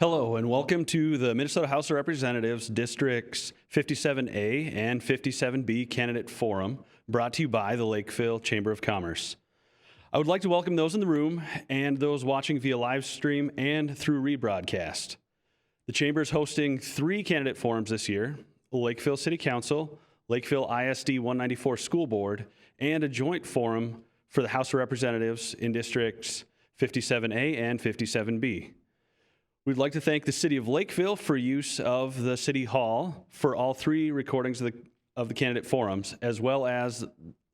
Hello, and welcome to the Minnesota House of Representatives Districts 57A and 57B Candidate Forum, brought to you by the Lakeville Chamber of Commerce. I would like to welcome those in the room and those watching via live stream and through rebroadcast. The Chamber is hosting 3 candidate forums this year: Lakeville City Council, Lakeville ISD 194 School Board, and a joint forum for the House of Representatives in Districts 57A and 57B. We'd like to thank the City of Lakeville for use of the City Hall for all 3 recordings of the candidate forums, as well as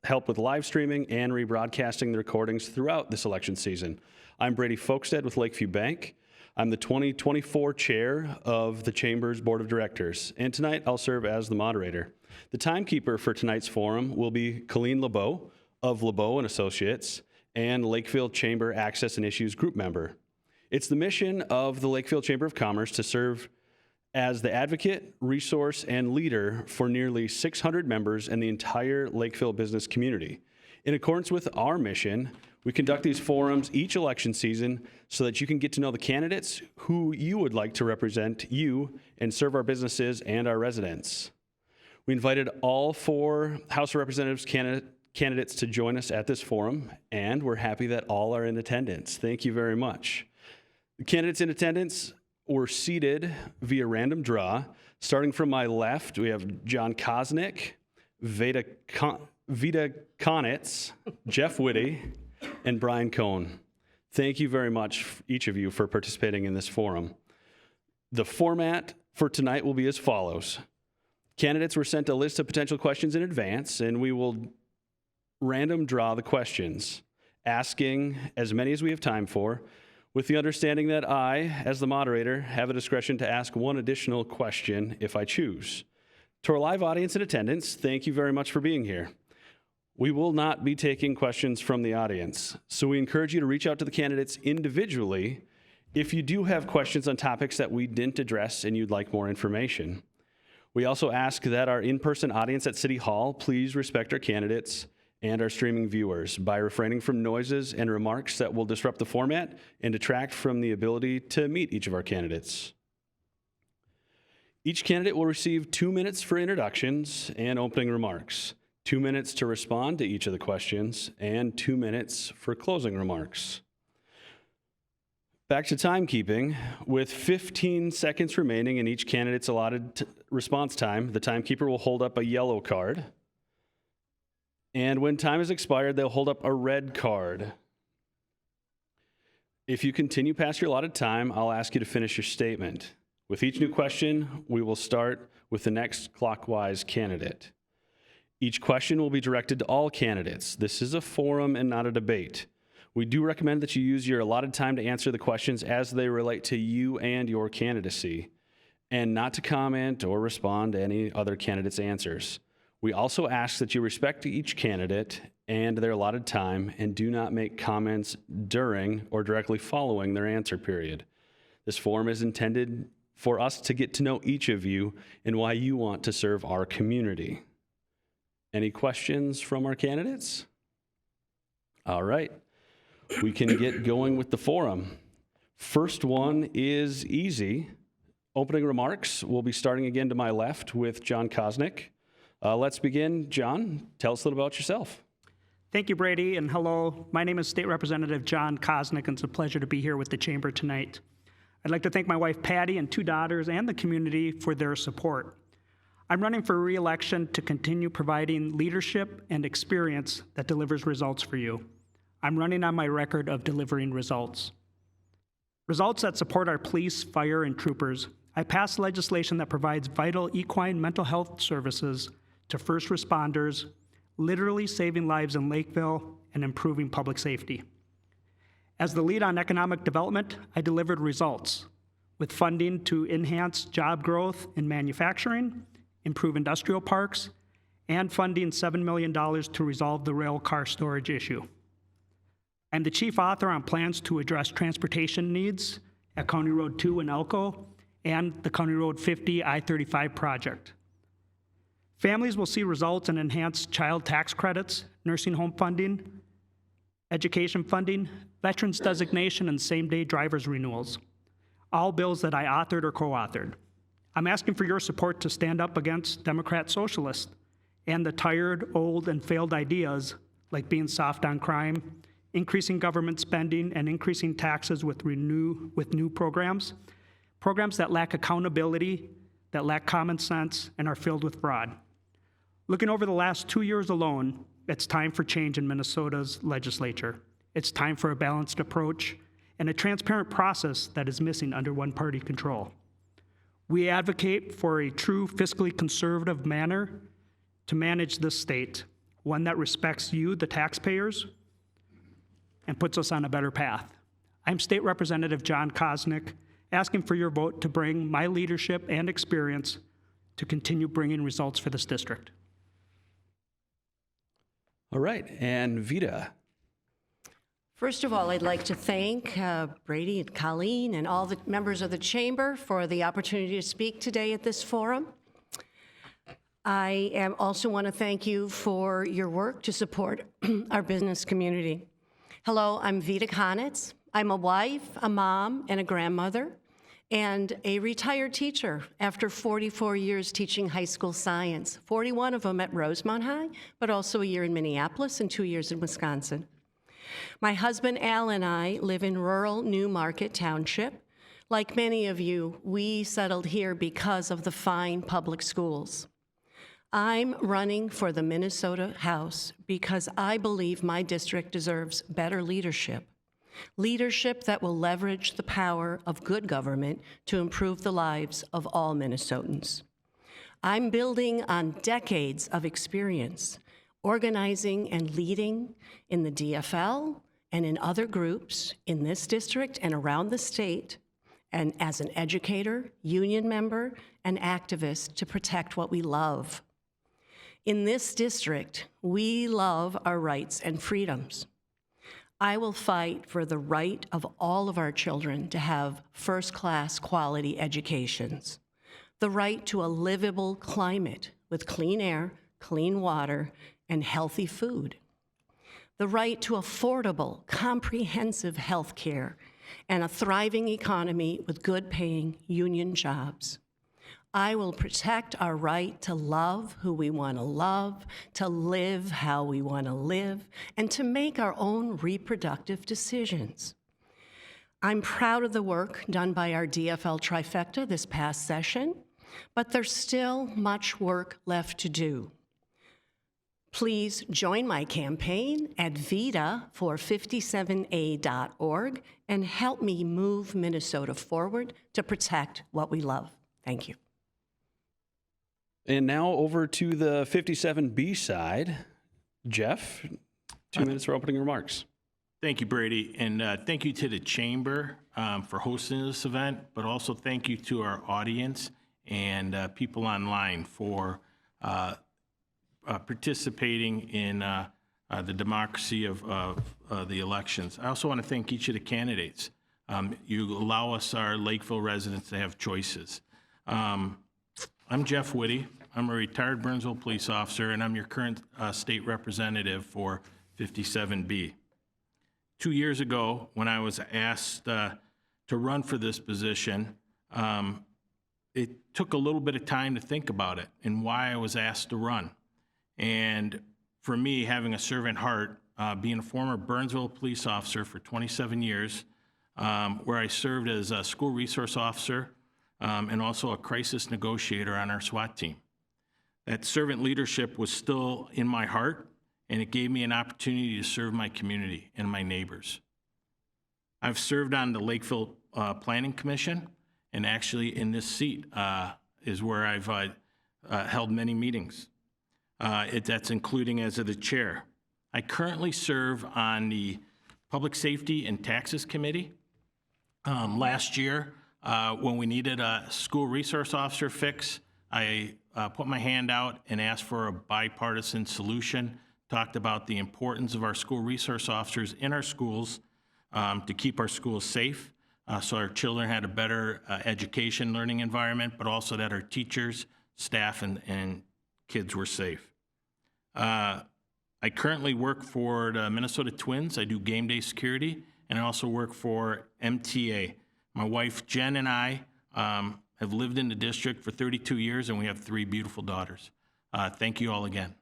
help with live streaming and rebroadcasting the recordings throughout this election season. I'm Brady Folkstead with Lakeview Bank. I'm the 2024 chair of the Chamber's Board of Directors, and tonight I'll serve as the moderator. The timekeeper for tonight's forum will be Colleen LeBeau of LeBeau and Associates and Lakeville Chamber Access and Issues Group member. It's the mission of the Lakeville Chamber of Commerce to serve as the advocate, resource, and leader for nearly 600 members in the entire Lakeville business community. In accordance with our mission, we conduct these forums each election season so that you can get to know the candidates who you would like to represent you and serve our businesses and our residents. We invited all 4 House of Representatives candidates to join us at this forum, and we're happy that all are in attendance. Thank you very much. The candidates in attendance were seated via random draw. Starting from my left, we have John Kosnick, Vita Konitz, Jeff Whitty, and Brian Cohn. Thank you very much, each of you, for participating in this forum. The format for tonight will be as follows. Candidates were sent a list of potential questions in advance, and we will random draw the questions, asking as many as we have time for, with the understanding that I, as the moderator, have the discretion to ask one additional question if I choose. To our live audience in attendance, thank you very much for being here. We will not be taking questions from the audience, so we encourage you to reach out to the candidates individually if you do have questions on topics that we didn't address and you'd like more information. We also ask that our in-person audience at City Hall please respect our candidates and our streaming viewers by refraining from noises and remarks that will disrupt the format and detract from the ability to meet each of our candidates. Each candidate will receive 2 minutes for introductions and opening remarks, 2 minutes to respond to each of the questions, and 2 minutes for closing remarks. Back to timekeeping. With 15 seconds remaining in each candidate's allotted response time, the timekeeper will hold up a yellow card. And when time has expired, they'll hold up a red card. If you continue past your allotted time, I'll ask you to finish your statement. With each new question, we will start with the next clockwise candidate. Each question will be directed to all candidates. This is a forum and not a debate. We do recommend that you use your allotted time to answer the questions as they relate to you and your candidacy, and not to comment or respond to any other candidate's answers. We also ask that you respect each candidate and their allotted time and do not make comments during or directly following their answer period. This forum is intended for us to get to know each of you and why you want to serve our community. Any questions from our candidates? All right, we can get going with the forum. First one is easy. Opening remarks. We'll be starting again to my left with John Kosnick. Let's begin. John, tell us a little about yourself. Thank you, Brady, and hello. My name is State Representative John Kosnick, and it's a pleasure to be here with the Chamber tonight. I'd like to thank my wife, Patty, and 2 daughters, and the community for their support. I'm running for re-election to continue providing leadership and experience that delivers results for you. I'm running on my record of delivering results. Results that support our police, fire, and troopers. I passed legislation that provides vital equine mental health services to first responders, literally saving lives in Lakeville and improving public safety. As the lead on economic development, I delivered results with funding to enhance job growth in manufacturing, improve industrial parks, and funding $7 million to resolve the rail car storage issue. I'm the chief author on plans to address transportation needs at County Road 2 in Elko and the County Road 50 I-35 project. Families will see results in enhanced child tax credits, nursing home funding, education funding, veterans designation, and same-day driver's renewals. all bills that I authored or co-authored. I'm asking for your support to stand up against Democrat socialists and the tired, old, and failed ideas like being soft on crime, increasing government spending, and increasing taxes with new programs that lack accountability, that lack common sense, and are filled with fraud. Looking over the last 2 years alone, it's time for change in Minnesota's legislature. It's time for a balanced approach and a transparent process that is missing under one-party control. We advocate for a true fiscally conservative manner to manage this state, one that respects you, the taxpayers, and puts us on a better path. I'm State Representative John Kosnick, asking for your vote to bring my leadership and experience to continue bringing results for this district. All right, and Vita. First of all, I'd like to thank Brady and Colleen and all the members of the chamber for the opportunity to speak today at this forum. I also want to thank you for your work to support our business community. Hello, I'm Vita Konitz. I'm a wife, a mom, and a grandmother, and a retired teacher after 44 years teaching high school science, 41 of them at Rosemount High, but also a year in Minneapolis and 2 years in Wisconsin. My husband Al and I live in rural New Market Township. Like many of you, we settled here because of the fine public schools. I'm running for the Minnesota House because I believe my district deserves better leadership. Leadership that will leverage the power of good government to improve the lives of all Minnesotans. I'm building on decades of experience, organizing and leading in the DFL and in other groups in this district and around the state, and as an educator, union member, and activist to protect what we love. In this district, we love our rights and freedoms. I will fight for the right of all of our children to have first-class quality educations, the right to a livable climate with clean air, clean water, and healthy food, the right to affordable, comprehensive health care, and a thriving economy with good-paying union jobs. I will protect our right to love who we want to love, to live how we want to live, and to make our own reproductive decisions. I'm proud of the work done by our DFL trifecta this past session, but there's still much work left to do. Please join my campaign at vita457a.org and help me move Minnesota forward to protect what we love. Thank you. And now over to the 57B side. Jeff, 2 minutes for opening remarks. Thank you, Brady, and thank you to the Chamber for hosting this event, but also thank you to our audience and people online for participating in the democracy of the elections. I also want to thank each of the candidates. You allow us, our Lakeville residents, to have choices. I'm Jeff Whitty. I'm a retired Burnsville police officer, and I'm your current state representative for 57B. 2 years ago, when I was asked to run for this position, it took a little bit of time to think about it and why I was asked to run. And for me, having a servant heart, being a former Burnsville police officer for 27 years, where I served as a school resource officer and also a crisis negotiator on our SWAT team. That servant leadership was still in my heart, and it gave me an opportunity to serve my community and my neighbors. I've served on the Lakeville Planning Commission, and actually in this seat is where I've held many meetings. That's including as of the chair. I currently serve on the Public Safety and Taxes Committee. Last year, when we needed a school resource officer fix, I put my hand out and asked for a bipartisan solution, talked about the importance of our school resource officers in our schools to keep our schools safe, so our children had a better education learning environment, but also that our teachers, staff, and kids were safe. I currently work for the Minnesota Twins. I do game day security, and I also work for MTA, My wife Jen and I have lived in the district for 32 years, and we have 3 beautiful daughters. Thank you all again.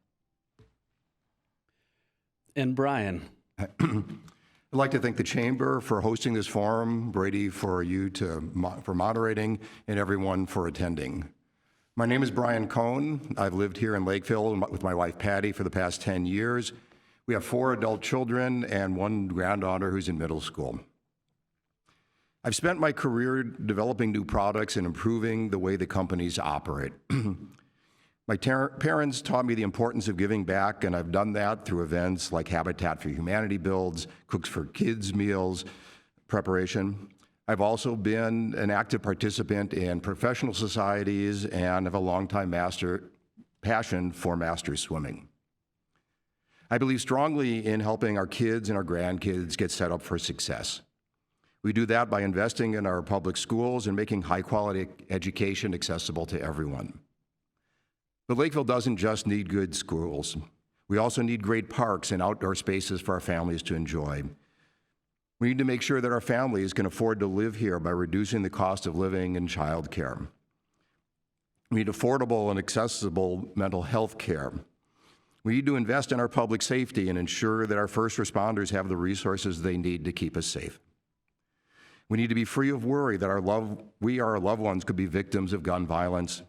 And Brian. I'd like to thank the Chamber for hosting this forum, Brady for for moderating, and everyone for attending. My name is Brian Cohn. I've lived here in Lakeville with my wife Patty for the past 10 years. We have 4 adult children and 1 granddaughter who's in middle school. I've spent my career developing new products and improving the way the companies operate. My parents taught me the importance of giving back, and I've done that through events like Habitat for Humanity builds, Cooks for Kids meals preparation. I've also been an active participant in professional societies and have a longtime passion for master swimming. I believe strongly in helping our kids and our grandkids get set up for success. We do that by investing in our public schools and making high-quality education accessible to everyone. But Lakeville doesn't just need good schools. We also need great parks and outdoor spaces for our families to enjoy. We need to make sure that our families can afford to live here by reducing the cost of living and childcare. We need affordable and accessible mental health care. We need to invest in our public safety and ensure that our first responders have the resources they need to keep us safe. We need to be free of worry that our loved ones could be victims of gun violence.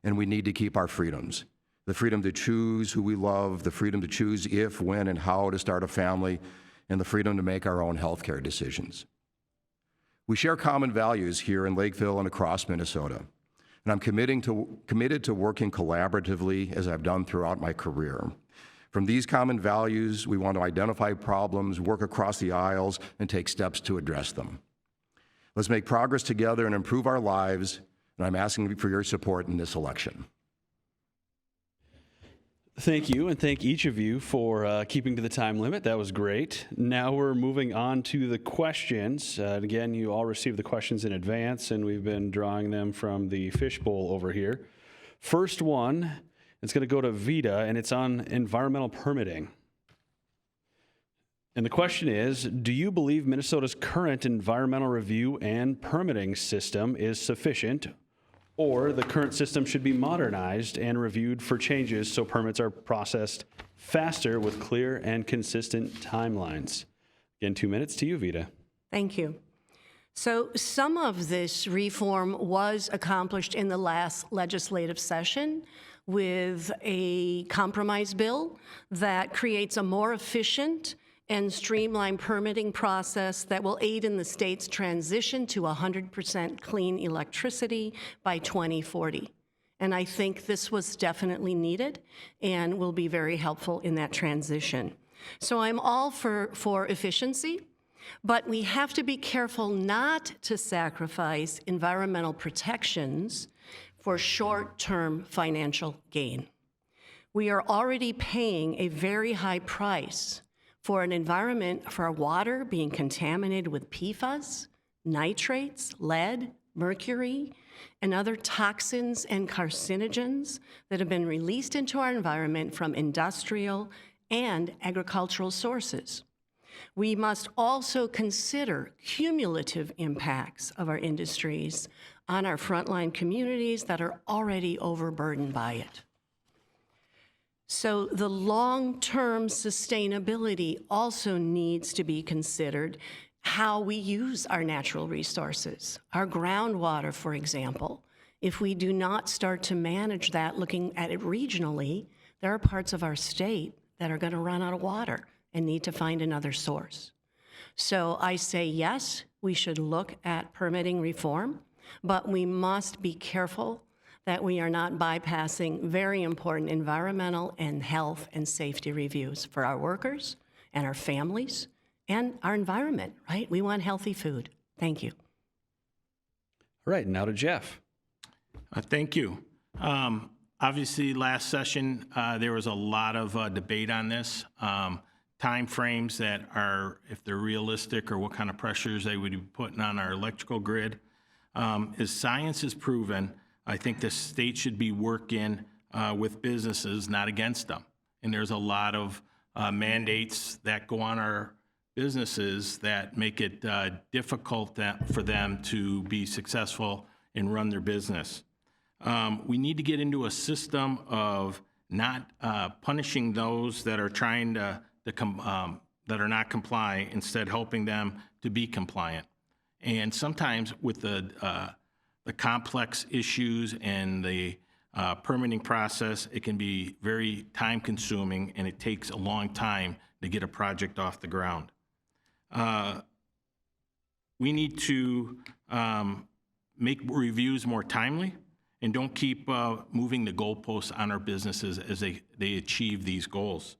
And we need to keep our freedoms. The freedom to choose who we love, the freedom to choose if, when, and how to start a family, and the freedom to make our own healthcare decisions. We share common values here in Lakeville and across Minnesota. And I'm committed to working collaboratively as I've done throughout my career. From these common values, we want to identify problems, work across the aisles, and take steps to address them. Let's make progress together and improve our lives, and I'm asking for your support in this election. Thank you, and thank each of you for keeping to the time limit. That was great. Now we're moving on to the questions. Again, you all received the questions in advance, and we've been drawing them from the fishbowl over here. First one, it's going to go to Vita, and it's on environmental permitting. And the question is, do you believe Minnesota's current environmental review and permitting system is sufficient, or the current system should be modernized and reviewed for changes so permits are processed faster with clear and consistent timelines? Again, 2 minutes to you, Vita. Thank you. So some of this reform was accomplished in the last legislative session with a compromise bill that creates a more efficient and streamlined permitting process that will aid in the state's transition to 100% clean electricity by 2040. And I think this was definitely needed and will be very helpful in that transition. So I'm all for efficiency, but we have to be careful not to sacrifice environmental protections for short-term financial gain. We are already paying a very high price for an environment, for our water being contaminated with PFAS, nitrates, lead, mercury, and other toxins and carcinogens that have been released into our environment from industrial and agricultural sources. We must also consider cumulative impacts of our industries on our frontline communities that are already overburdened by it. So the long-term sustainability also needs to be considered, how we use our natural resources. Our groundwater, for example, if we do not start to manage that, looking at it regionally, there are parts of our state that are going to run out of water and need to find another source. So I say yes, we should look at permitting reform, but we must be careful that we are not bypassing very important environmental and health and safety reviews for our workers and our families and our environment, right? We want healthy food. Thank you. All right, now to Jeff. Thank you. Obviously, last session, there was a lot of debate on this. Time frames that are, if they're realistic, or what kind of pressures they would be putting on our electrical grid. As science has proven, I think the state should be working with businesses, not against them. And there's a lot of mandates that go on our businesses that make it difficult for them to be successful and run their business. We need to get into a system of not punishing those that are trying that are not compliant, instead helping them to be compliant. And sometimes with the complex issues and the permitting process, it can be very time consuming, and it takes a long time to get a project off the ground. We need to make reviews more timely, and don't keep moving the goalposts on our businesses as they achieve these goals.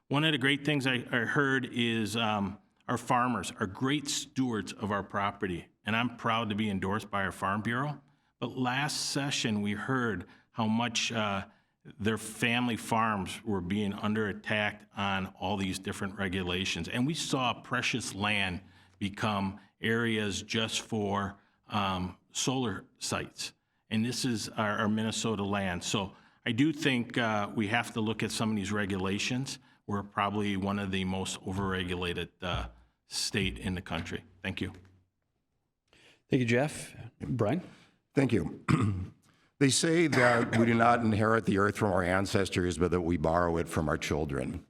One of the great things I heard is our farmers are great stewards of our property, and I'm proud to be endorsed by our Farm Bureau. But last session, we heard how much their family farms were being under attack on all these different regulations. And we saw precious land become areas just for solar sites. And this is our Minnesota land. So I do think we have to look at some of these regulations. We're probably one of the most overregulated state in the country. Thank you. Thank you, Jeff. Brian? Thank you. They say that we do not inherit the earth from our ancestors, but that we borrow it from our children.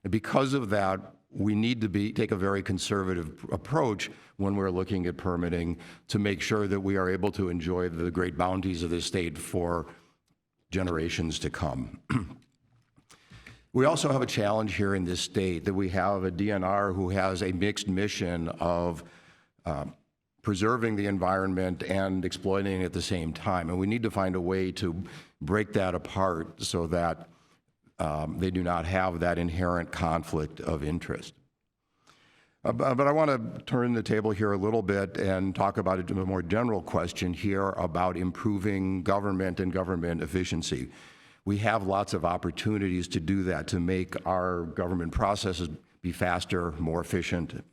And because of that, we need to take a very conservative approach when we're looking at permitting to make sure that we are able to enjoy the great bounties of this state for generations to come. We also have a challenge here in this state that we have a DNR who has a mixed mission of preserving the environment and exploiting it at the same time. And we need to find a way to break that apart so that they do not have that inherent conflict of interest. But I want to turn the table here a little bit and talk about a more general question here about improving government and government efficiency. We have lots of opportunities to do that, to make our government processes be faster, more efficient.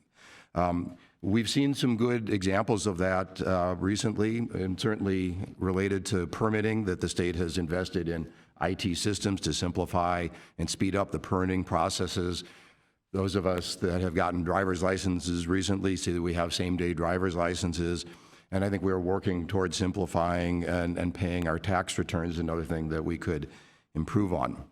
We've seen some good examples of that recently, and certainly related to permitting, that the state has invested in IT systems to simplify and speed up the permitting processes. Those of us that have gotten driver's licenses recently see that we have same-day driver's licenses. And I think we're working towards simplifying and paying our tax returns, another thing that we could improve on.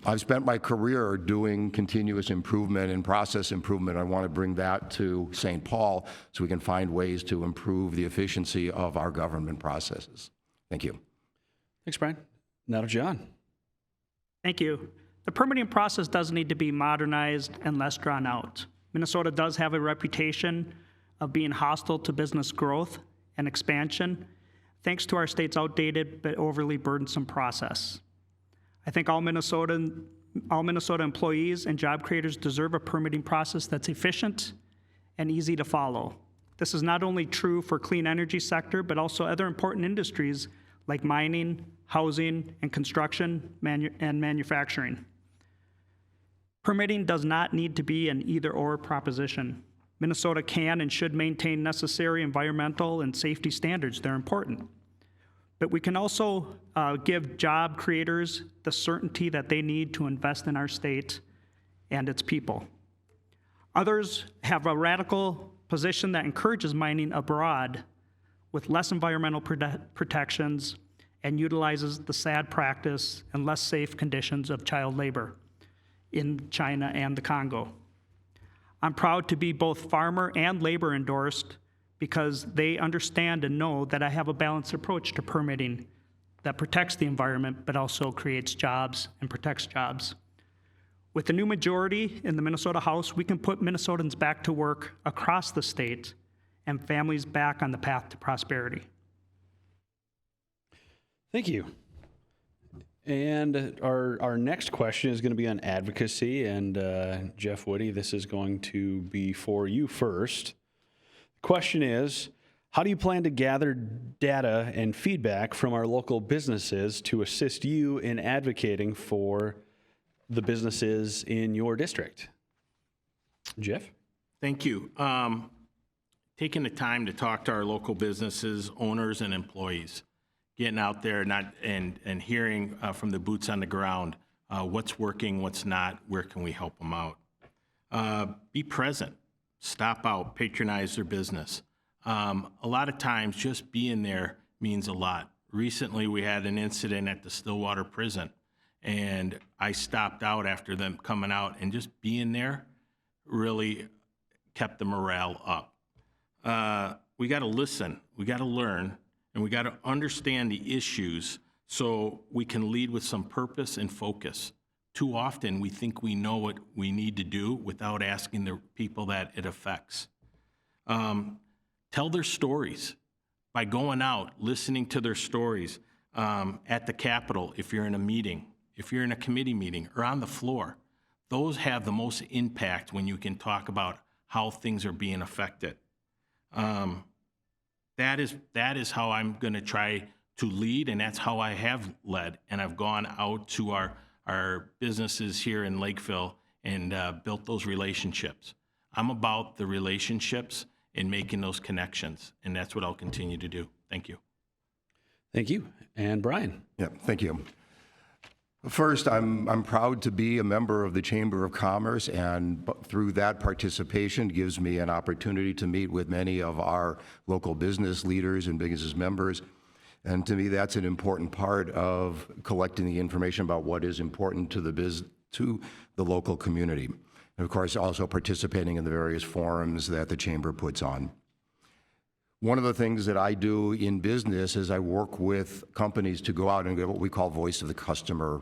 I've spent my career doing continuous improvement and process improvement. I want to bring that to St. Paul so we can find ways to improve the efficiency of our government processes. Thank you. Thanks, Brian. Now to John. Thank you. The permitting process does need to be modernized and less drawn out. Minnesota does have a reputation of being hostile to business growth and expansion, thanks to our state's outdated but overly burdensome process. I think all Minnesota employees and job creators deserve a permitting process that's efficient and easy to follow. This is not only true for clean energy sector, but also other important industries like mining, housing, and construction, and manufacturing. Permitting does not need to be an either-or proposition. Minnesota can and should maintain necessary environmental and safety standards. They're important. But we can also give job creators the certainty that they need to invest in our state and its people. Others have a radical position that encourages mining abroad with less environmental protections and utilizes the sad practice and less safe conditions of child labor in China and the Congo. I'm proud to be both farmer and labor endorsed because they understand and know that I have a balanced approach to permitting that protects the environment but also creates jobs and protects jobs. With the new majority in the Minnesota House, we can put Minnesotans back to work across the state and families back on the path to prosperity. Thank you. And our next question is going to be on advocacy. And Jeff Woody, this is going to be for you first. The question is, how do you plan to gather data and feedback from our local businesses to assist you in advocating for the businesses in your district? Jeff? Thank you. Taking the time to talk to our local businesses, owners, and employees. Getting out there and hearing from the boots on the ground what's working, what's not, where can we help them out. Be present, stop out, patronize their business. A lot of times just being there means a lot. Recently, we had an incident at the Stillwater prison, and I stopped out after them coming out, and just being there really kept the morale up. We got to listen, we got to learn, and we got to understand the issues so we can lead with some purpose and focus. Too often, we think we know what we need to do without asking the people that it affects. Tell their stories by going out, listening to their stories at the Capitol, if you're in a meeting, if you're in a committee meeting, or on the floor. Those have the most impact when you can talk about how things are being affected. That is how I'm going to try to lead, and that's how I have led. And I've gone out to our businesses here in Lakeville and built those relationships. I'm about the relationships and making those connections, and that's what I'll continue to do. Thank you. Thank you. And Brian. Yeah, thank you. First, I'm proud to be a member of the Chamber of Commerce, and through that participation gives me an opportunity to meet with many of our local business leaders and business members. And to me, that's an important part of collecting the information about what is important to the local community. And of course, also participating in the various forums that the Chamber puts on. One of the things that I do in business is I work with companies to go out and get what we call voice of the customer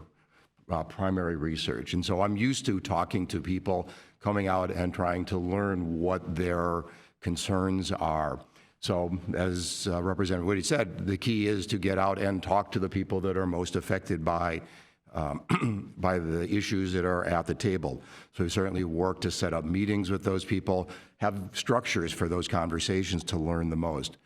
primary research. And so I'm used to talking to people, coming out and trying to learn what their concerns are. So as Representative Woody said, the key is to get out and talk to the people that are most affected by the issues that are at the table. So we certainly work to set up meetings with those people, have structures for those conversations to learn the most.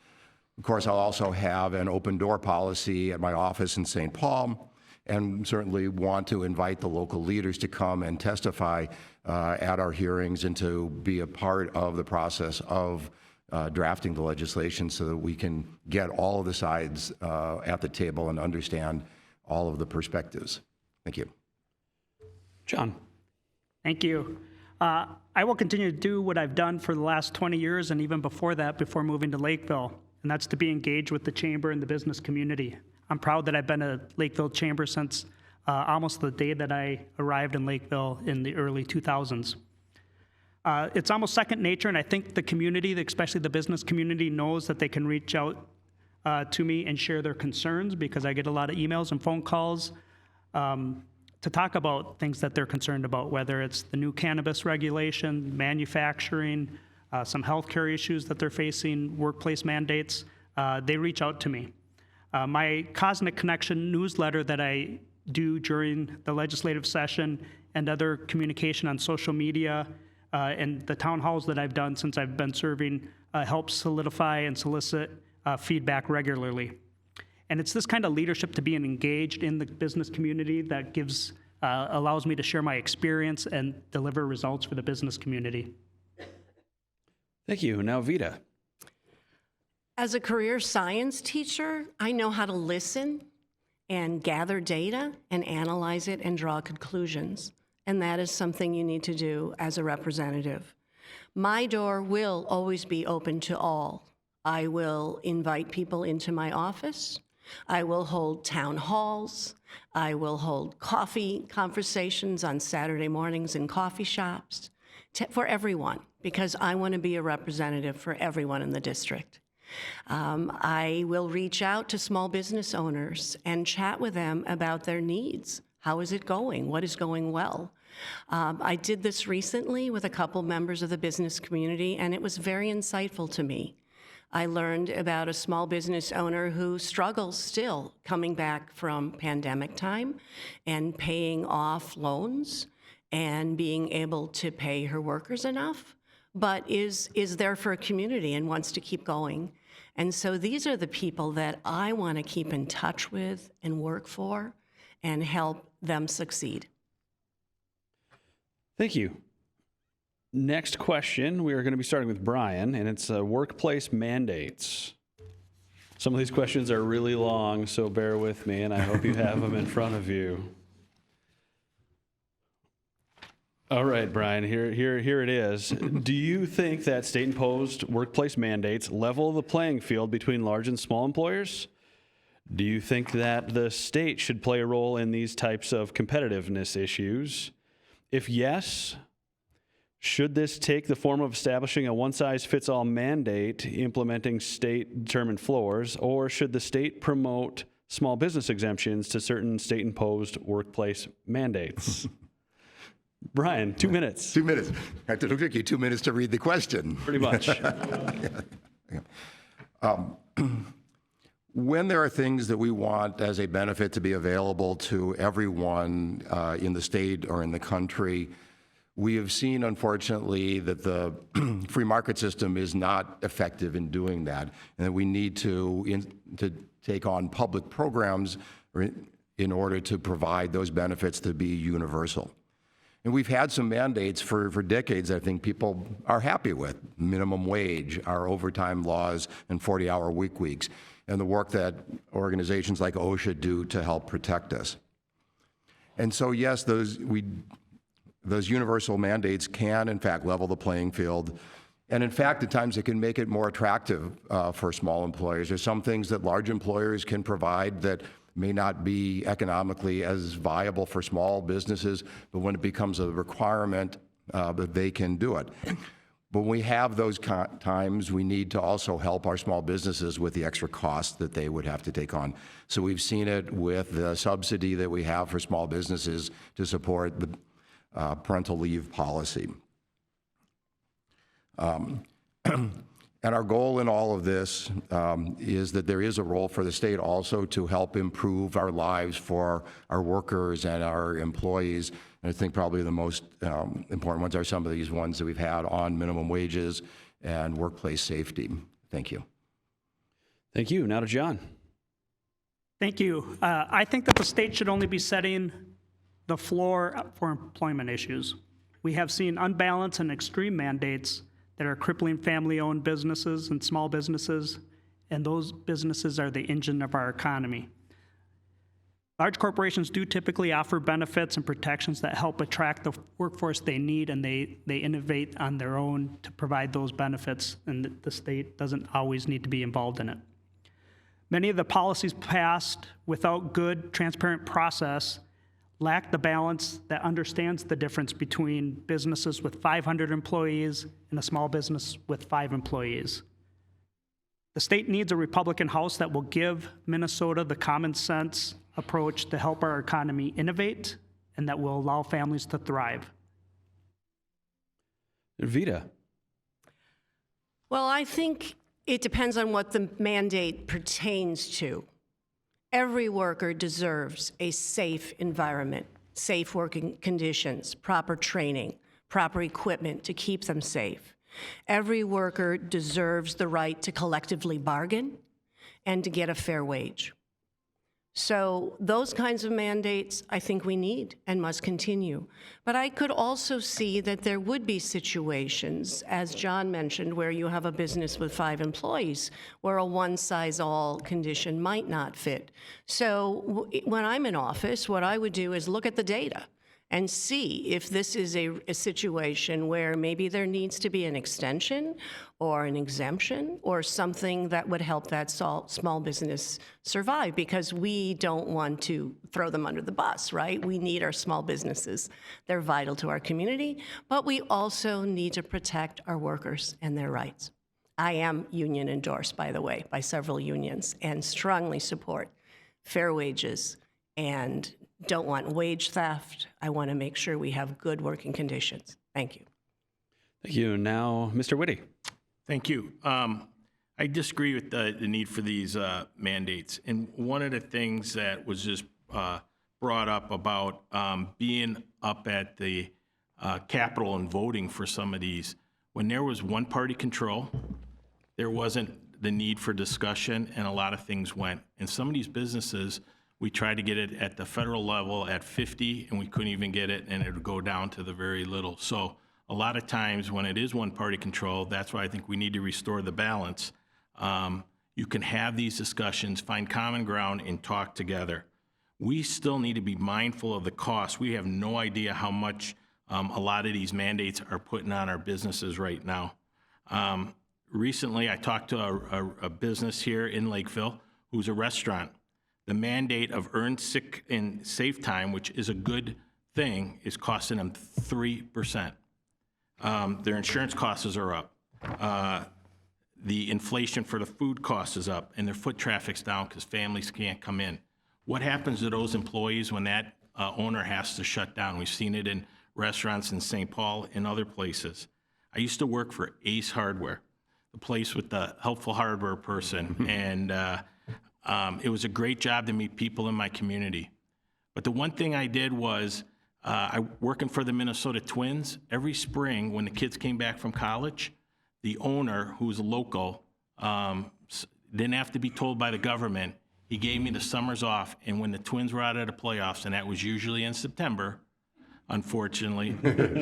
Of course, I'll also have an open door policy at my office in St. Paul, and certainly want to invite the local leaders to come and testify at our hearings and to be a part of the process of drafting the legislation so that we can get all of the sides at the table and understand all of the perspectives. Thank you. John. Thank you. I will continue to do what I've done for the last 20 years and even before that, before moving to Lakeville, and that's to be engaged with the Chamber and the business community. I'm proud that I've been a Lakeville Chamber since almost the day that I arrived in Lakeville in the early 2000s. It's almost second nature, and I think the community, especially the business community, knows that they can reach out to me and share their concerns, because I get a lot of emails and phone calls to talk about things that they're concerned about, whether it's the new cannabis regulation, manufacturing, some healthcare issues that they're facing, workplace mandates. They reach out to me. My Cosmic Connection newsletter that I do during the legislative session and other communication on social media and the town halls that I've done since I've been serving helps solidify and solicit feedback regularly. And it's this kind of leadership to being engaged in the business community that allows me to share my experience and deliver results for the business community. Thank you. Now, Vita. As a career science teacher, I know how to listen and gather data and analyze it and draw conclusions. And that is something you need to do as a representative. My door will always be open to all. I will invite people into my office. I will hold town halls. I will hold coffee conversations on Saturday mornings in coffee shops for everyone, because I want to be a representative for everyone in the district. I will reach out to small business owners and chat with them about their needs. How is it going? What is going well? I did this recently with a couple members of the business community, and it was very insightful to me. I learned about a small business owner who struggles still coming back from pandemic time and paying off loans and being able to pay her workers enough, but is there for a community and wants to keep going. And so these are the people that I want to keep in touch with and work for and help them succeed. Thank you. Next question, we are going to be starting with Brian, and it's workplace mandates. Some of these questions are really long, so bear with me, and I hope you have them in front of you. All right, Brian, here it is. Do you think that state-imposed workplace mandates level the playing field between large and small employers? Do you think that the state should play a role in these types of competitiveness issues? If yes, should this take the form of establishing a one-size-fits-all mandate implementing state-determined floors, or should the state promote small business exemptions to certain state-imposed workplace mandates? Brian, 2 minutes. 2 minutes. It took you 2 minutes to read the question. Pretty much. When there are things that we want as a benefit to be available to everyone in the state or in the country, we have seen, unfortunately, that the free market system is not effective in doing that, and that we need to take on public programs in order to provide those benefits to be universal. And we've had some mandates for decades I think people are happy with. Minimum wage, our overtime laws, and 40-hour work weeks, and the work that organizations like OSHA do to help protect us. And so yes, those universal mandates can in fact level the playing field. And in fact, at times it can make it more attractive for small employers. There's some things that large employers can provide that may not be economically as viable for small businesses, but when it becomes a requirement, that they can do it. But when we have those times, we need to also help our small businesses with the extra costs that they would have to take on. So we've seen it with the subsidy that we have for small businesses to support the parental leave policy. And our goal in all of this is that there is a role for the state also to help improve our lives for our workers and our employees. And I think probably the most important ones are some of these ones that we've had on minimum wages and workplace safety. Thank you. Thank you. Now to John. Thank you. I think that the state should only be setting the floor for employment issues. We have seen unbalanced and extreme mandates that are crippling family-owned businesses and small businesses, and those businesses are the engine of our economy. Large corporations do typically offer benefits and protections that help attract the workforce they need, and they innovate on their own to provide those benefits, and the state doesn't always need to be involved in it. Many of the policies passed without good, transparent process lack the balance that understands the difference between businesses with 500 employees and a small business with 5 employees. The state needs a Republican House that will give Minnesota the common sense approach to help our economy innovate and that will allow families to thrive. Vita. Well, I think it depends on what the mandate pertains to. Every worker deserves a safe environment, safe working conditions, proper training, proper equipment to keep them safe. Every worker deserves the right to collectively bargain and to get a fair wage. So those kinds of mandates I think we need and must continue. But I could also see that there would be situations, as John mentioned, where you have a business with 5 employees, where a one-size-all condition might not fit. So when I'm in office, what I would do is look at the data and see if this is a situation where maybe there needs to be an extension or an exemption or something that would help that small business survive, because we don't want to throw them under the bus, right? We need our small businesses. They're vital to our community, but we also need to protect our workers and their rights. I am union endorsed, by the way, by several unions, and strongly support fair wages and don't want wage theft. I want to make sure we have good working conditions. Thank you. Thank you. Now, Mr. Whitty. Thank you. I disagree with the need for these mandates. And one of the things that was just brought up about being up at the Capitol and voting for some of these, when there was one-party control, there wasn't the need for discussion, and a lot of things went. And some of these businesses, we tried to get it at the federal level at 50, and we couldn't even get it, and it would go down to the very little. So a lot of times when it is one-party control, that's why I think we need to restore the balance. You can have these discussions, find common ground, and talk together. We still need to be mindful of the cost. We have no idea how much a lot of these mandates are putting on our businesses right now. Recently, I talked to a business here in Lakeville who's a restaurant. The mandate of earned sick and safe time, which is a good thing, is costing them 3%. Their insurance costs are up. The inflation for the food cost is up, and their foot traffic's down because families can't come in. What happens to those employees when that owner has to shut down? We've seen it in restaurants in St. Paul and other places. I used to work for Ace Hardware, the place with the helpful hardware person, and it was a great job to meet people in my community. But the one thing I did was, working for the Minnesota Twins, every spring when the kids came back from college, the owner, who's local, didn't have to be told by the government. He gave me the summers off, and when the Twins were out of the playoffs, and that was usually in September, unfortunately,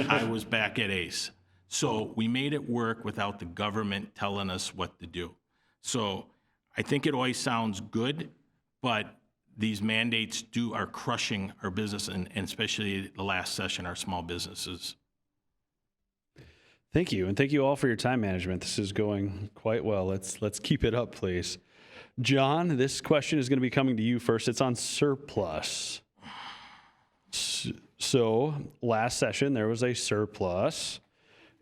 I was back at Ace. So we made it work without the government telling us what to do. So I think it always sounds good, but these mandates are crushing our business, and especially the last session, our small businesses. Thank you, and thank you all for your time management. This is going quite well. Let's keep it up, please. John, this question is going to be coming to you first. It's on surplus. So last session, there was a surplus.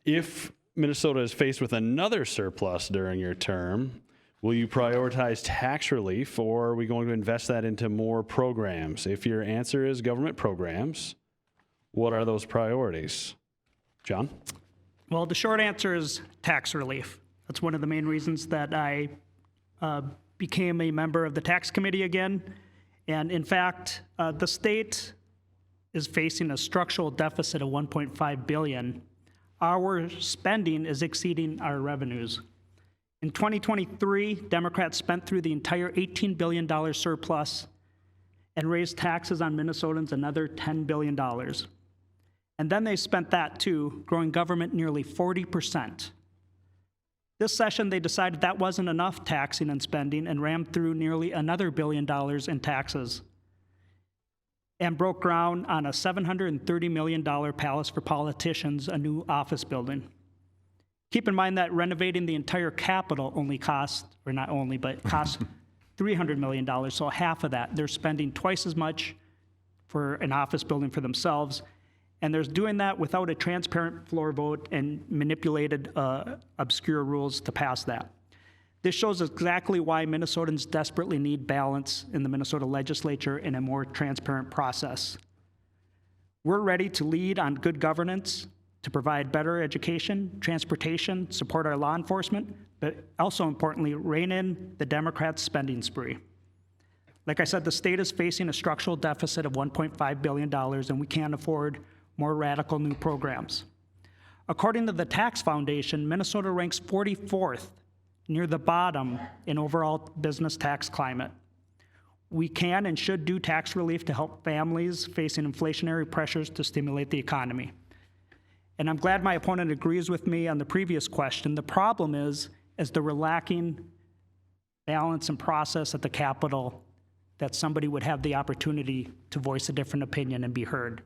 If Minnesota is faced with another surplus during your term, will you prioritize tax relief, or are we going to invest that into more programs? If your answer is government programs, what are those priorities? John? Well, the short answer is tax relief. That's one of the main reasons that I became a member of the tax committee again. And in fact, the state is facing a structural deficit of $1.5 billion. Our spending is exceeding our revenues. In 2023, Democrats spent through the entire $18 billion surplus and raised taxes on Minnesotans another $10 billion. And then they spent that too, growing government nearly 40%. This session, they decided that wasn't enough taxing and spending and rammed through nearly another $1 billion in taxes and broke ground on a $730 million Palace for Politicians, a new office building. Keep in mind that renovating the entire Capitol only cost, or not only, but cost $300 million, so half of that. They're spending twice as much for an office building for themselves, and they're doing that without a transparent floor vote and manipulated obscure rules to pass that. This shows exactly why Minnesotans desperately need balance in the Minnesota legislature and a more transparent process. We're ready to lead on good governance, to provide better education, transportation, support our law enforcement, but also importantly, rein in the Democrats' spending spree. Like I said, the state is facing a structural deficit of $1.5 billion, and we can't afford more radical new programs. According to the Tax Foundation, Minnesota ranks 44th, near the bottom in overall business tax climate. We can and should do tax relief to help families facing inflationary pressures to stimulate the economy. And I'm glad my opponent agrees with me on the previous question. The problem is there were lacking balance and process at the Capitol, that somebody would have the opportunity to voice a different opinion and be heard.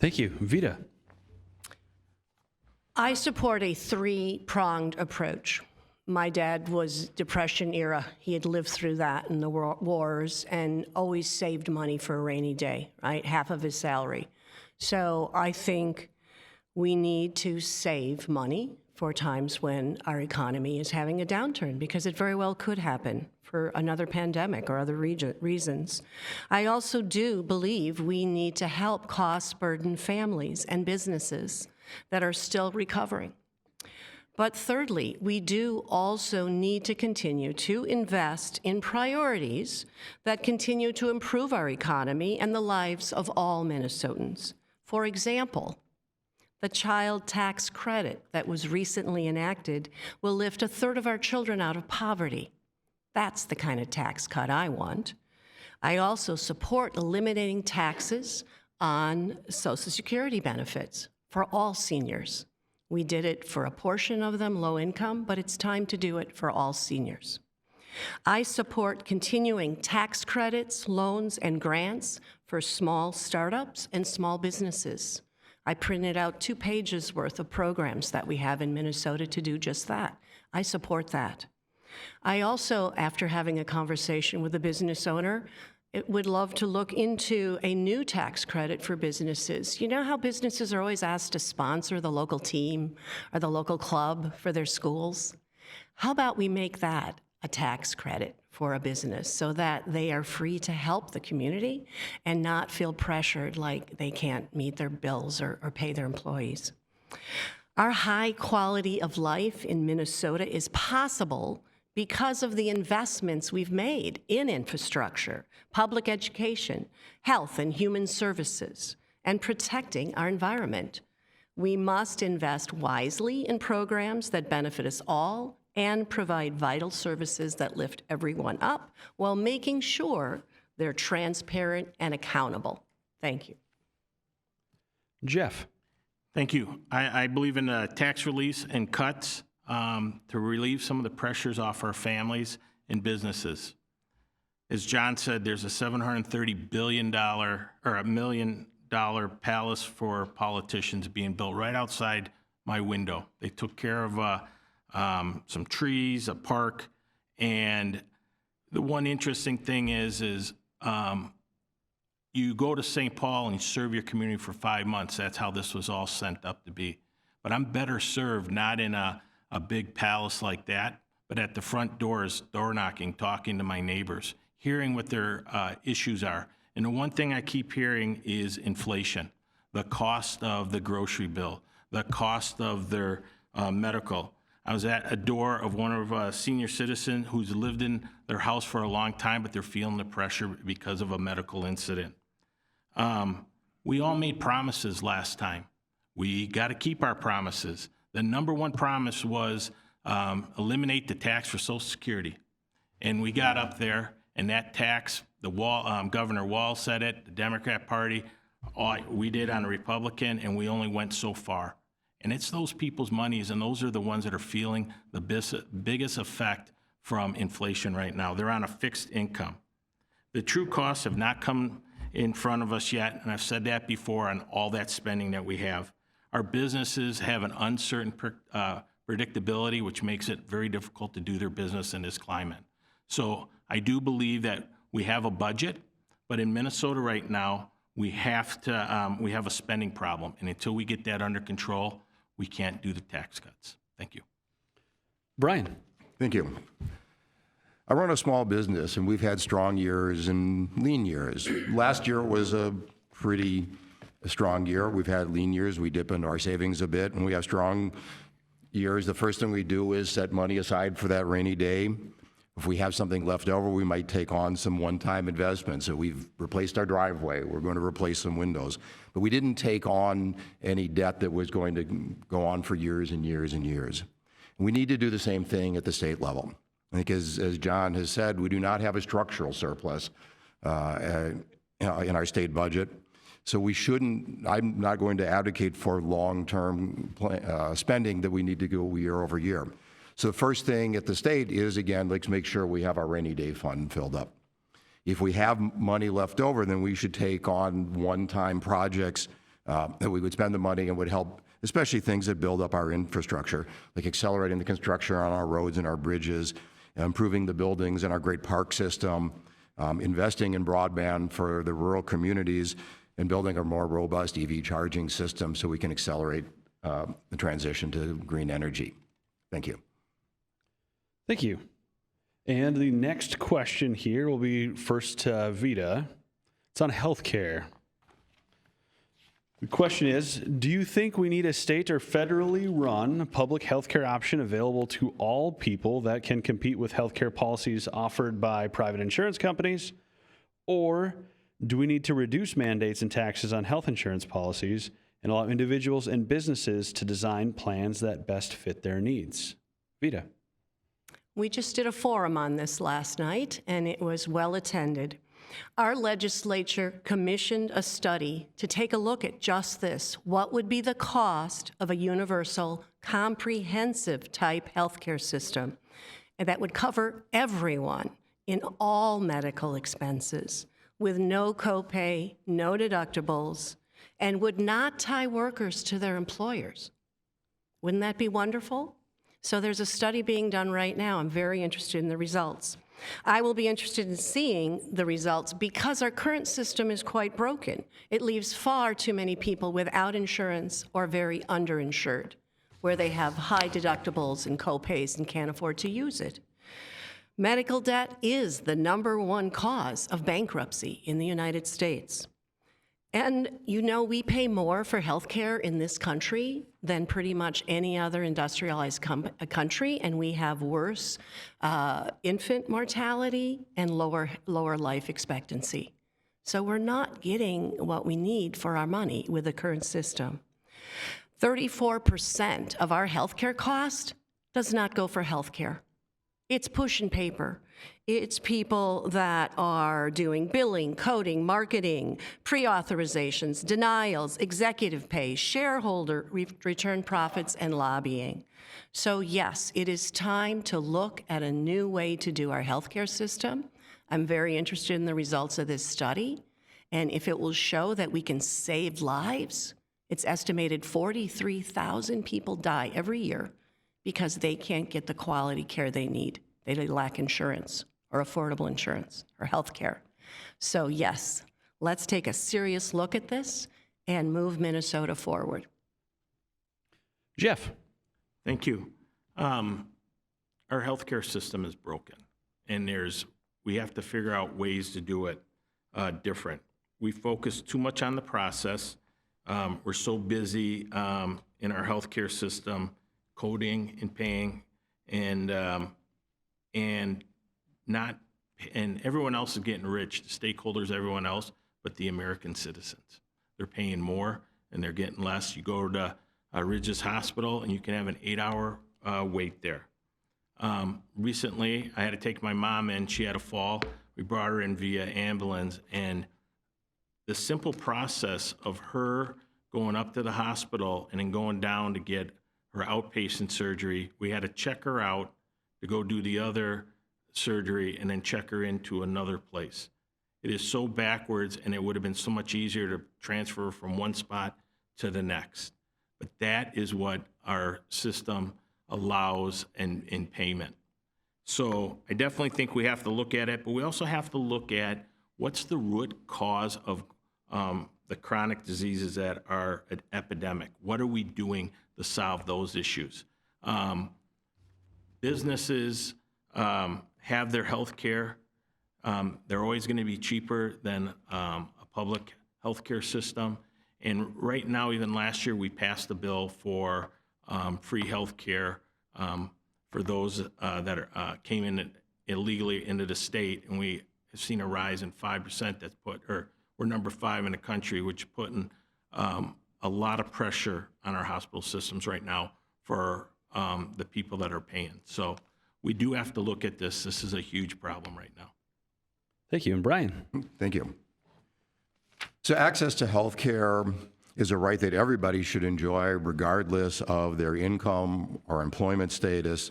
Thank you. Vita? I support a three-pronged approach. My dad was Depression era. He had lived through that and the wars and always saved money for a rainy day, right? Half of his salary. So I think we need to save money for times when our economy is having a downturn, because it very well could happen for another pandemic or other reasons. I also do believe we need to help cost-burdened families and businesses that are still recovering. But thirdly, we do also need to continue to invest in priorities that continue to improve our economy and the lives of all Minnesotans. For example, the child tax credit that was recently enacted will lift a third of our children out of poverty. That's the kind of tax cut I want. I also support eliminating taxes on Social Security benefits for all seniors. We did it for a portion of them, low income, but it's time to do it for all seniors. I support continuing tax credits, loans, and grants for small startups and small businesses. I printed out 2 pages worth of programs that we have in Minnesota to do just that. I support that. I also, after having a conversation with a business owner, would love to look into a new tax credit for businesses. You know how businesses are always asked to sponsor the local team or the local club for their schools? How about we make that a tax credit for a business so that they are free to help the community and not feel pressured like they can't meet their bills or pay their employees? Our high quality of life in Minnesota is possible because of the investments we've made in infrastructure, public education, health and human services, and protecting our environment. We must invest wisely in programs that benefit us all and provide vital services that lift everyone up while making sure they're transparent and accountable. Thank you. Jeff. Thank you. I believe in tax release and cuts to relieve some of the pressures off our families and businesses. As John said, there's a $730 billion or $1 million palace for politicians being built right outside my window. They took care of some trees, a park, and the one interesting thing is you go to St. Paul and you serve your community for 5 months. That's how this was all sent up to be. But I'm better served not in a big palace like that, but at the front doors, door knocking, talking to my neighbors, hearing what their issues are. And the one thing I keep hearing is inflation, the cost of the grocery bill, the cost of their medical. I was at a door of one of a senior citizen who's lived in their house for a long time, but they're feeling the pressure because of a medical incident. We all made promises last time. We got to keep our promises. The number one promise was eliminate the tax for Social Security. And we got up there, and that tax, Governor Wall said it, the Democrat Party, we did on the Republican, and we only went so far. And it's those people's monies, and those are the ones that are feeling the biggest effect from inflation right now. They're on a fixed income. The true costs have not come in front of us yet, and I've said that before on all that spending that we have. Our businesses have an uncertain predictability, which makes it very difficult to do their business in this climate. So I do believe that we have a budget, but in Minnesota right now, we have a spending problem, and until we get that under control, we can't do the tax cuts. Thank you. Brian. Thank you. I run a small business, and we've had strong years and lean years. Last year was a pretty strong year. We've had lean years. We dip into our savings a bit, and we have strong years. The first thing we do is set money aside for that rainy day. If we have something left over, we might take on some one-time investments. So we've replaced our driveway. We're going to replace some windows. But we didn't take on any debt that was going to go on for years and years and years. And we need to do the same thing at the state level. I think as John has said, we do not have a structural surplus in our state budget. So we shouldn't, I'm not going to advocate for long-term spending that we need to go year over year. So the first thing at the state is, again, let's make sure we have our rainy day fund filled up. If we have money left over, then we should take on one-time projects that we would spend the money and would help, especially things that build up our infrastructure, like accelerating the construction on our roads and our bridges, improving the buildings in our great park system, investing in broadband for the rural communities, and building a more robust EV charging system so we can accelerate the transition to green energy. Thank you. Thank you. And the next question here will be first to Vita. It's on healthcare. The question is, do you think we need a state or federally run public healthcare option available to all people that can compete with healthcare policies offered by private insurance companies? Or do we need to reduce mandates and taxes on health insurance policies and allow individuals and businesses to design plans that best fit their needs? Vita. We just did a forum on this last night, and it was well attended. Our legislature commissioned a study to take a look at just this. What would be the cost of a universal, comprehensive type healthcare system that would cover everyone in all medical expenses? with no copay, no deductibles, and would not tie workers to their employers. Wouldn't that be wonderful? So there's a study being done right now. I'm very interested in the results. I will be interested in seeing the results because our current system is quite broken. It leaves far too many people without insurance or very underinsured, where they have high deductibles and copays and can't afford to use it. Medical debt is the #1 cause of bankruptcy in the United States. And you know, we pay more for health care in this country than pretty much any other industrialized country, and we have worse infant mortality and lower life expectancy. So we're not getting what we need for our money with the current system. 34% of our health care cost does not go for health care. It's push and paper. It's people that are doing billing, coding, marketing, pre-authorizations, denials, executive pay, shareholder return profits, and lobbying. So yes, it is time to look at a new way to do our healthcare system. I'm very interested in the results of this study. And if it will show that we can save lives, it's estimated 43,000 people die every year because they can't get the quality care they need. They lack insurance or affordable insurance or health care. So yes, let's take a serious look at this and move Minnesota forward. Jeff. Thank you. Our healthcare system is broken, and we have to figure out ways to do it different. We focus too much on the process. We're so busy in our healthcare system, coding and paying, and everyone else is getting rich, the stakeholders, everyone else, but the American citizens. They're paying more and they're getting less. You go to Ridges Hospital and you can have an 8-hour wait there. Recently, I had to take my mom in. She had a fall. We brought her in via ambulance, and the simple process of her going up to the hospital and then going down to get her outpatient surgery, we had to check her out to go do the other surgery and then check her into another place. It is so backwards, and it would have been so much easier to transfer from one spot to the next. But that is what our system allows in payment. So I definitely think we have to look at it, but we also have to look at what's the root cause of the chronic diseases that are an epidemic. What are we doing to solve those issues? Businesses have their health care. They're always going to be cheaper than a public health care system. And right now, even last year, we passed a bill for free health care for those that came in illegally into the state. And we have seen a rise in 5% that's we're number 5 in the country, which is putting a lot of pressure on our hospital systems right now for the people that are paying. So we do have to look at this. This is a huge problem right now. Thank you. And Brian. Thank you. So access to health care is a right that everybody should enjoy regardless of their income or employment status.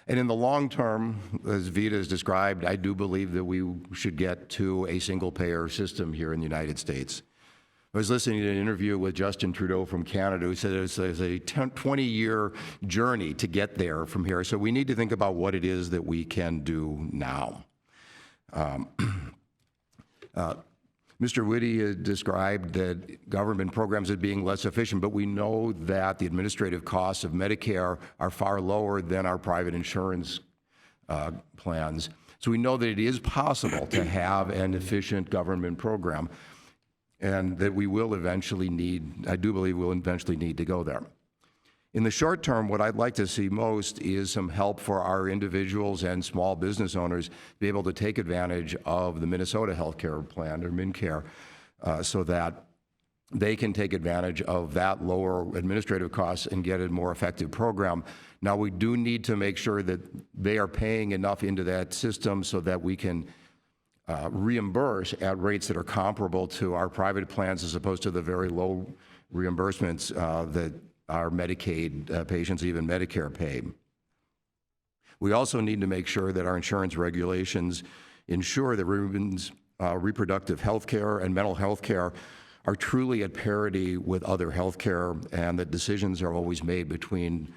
And in the long term, as Vita has described, I do believe that we should get to a single-payer system here in the United States. I was listening to an interview with Justin Trudeau from Canada, who said it's a 20-year journey to get there from here. So we need to think about what it is that we can do now. Mr. Whitty had described that government programs as being less efficient, but we know that the administrative costs of Medicare are far lower than our private insurance plans. So we know that it is possible to have an efficient government program, and that we will eventually need, I do believe we'll eventually need to go there. In the short term, what I'd like to see most is some help for our individuals and small business owners to be able to take advantage of the Minnesota Healthcare Plan, or MinCare, so that they can take advantage of that lower administrative costs and get a more effective program. Now, we do need to make sure that they are paying enough into that system so that we can reimburse at rates that are comparable to our private plans, as opposed to the very low reimbursements that our Medicaid patients, even Medicare, pay. We also need to make sure that our insurance regulations ensure that reproductive health care and mental health care are truly at parity with other health care, and that decisions are always made between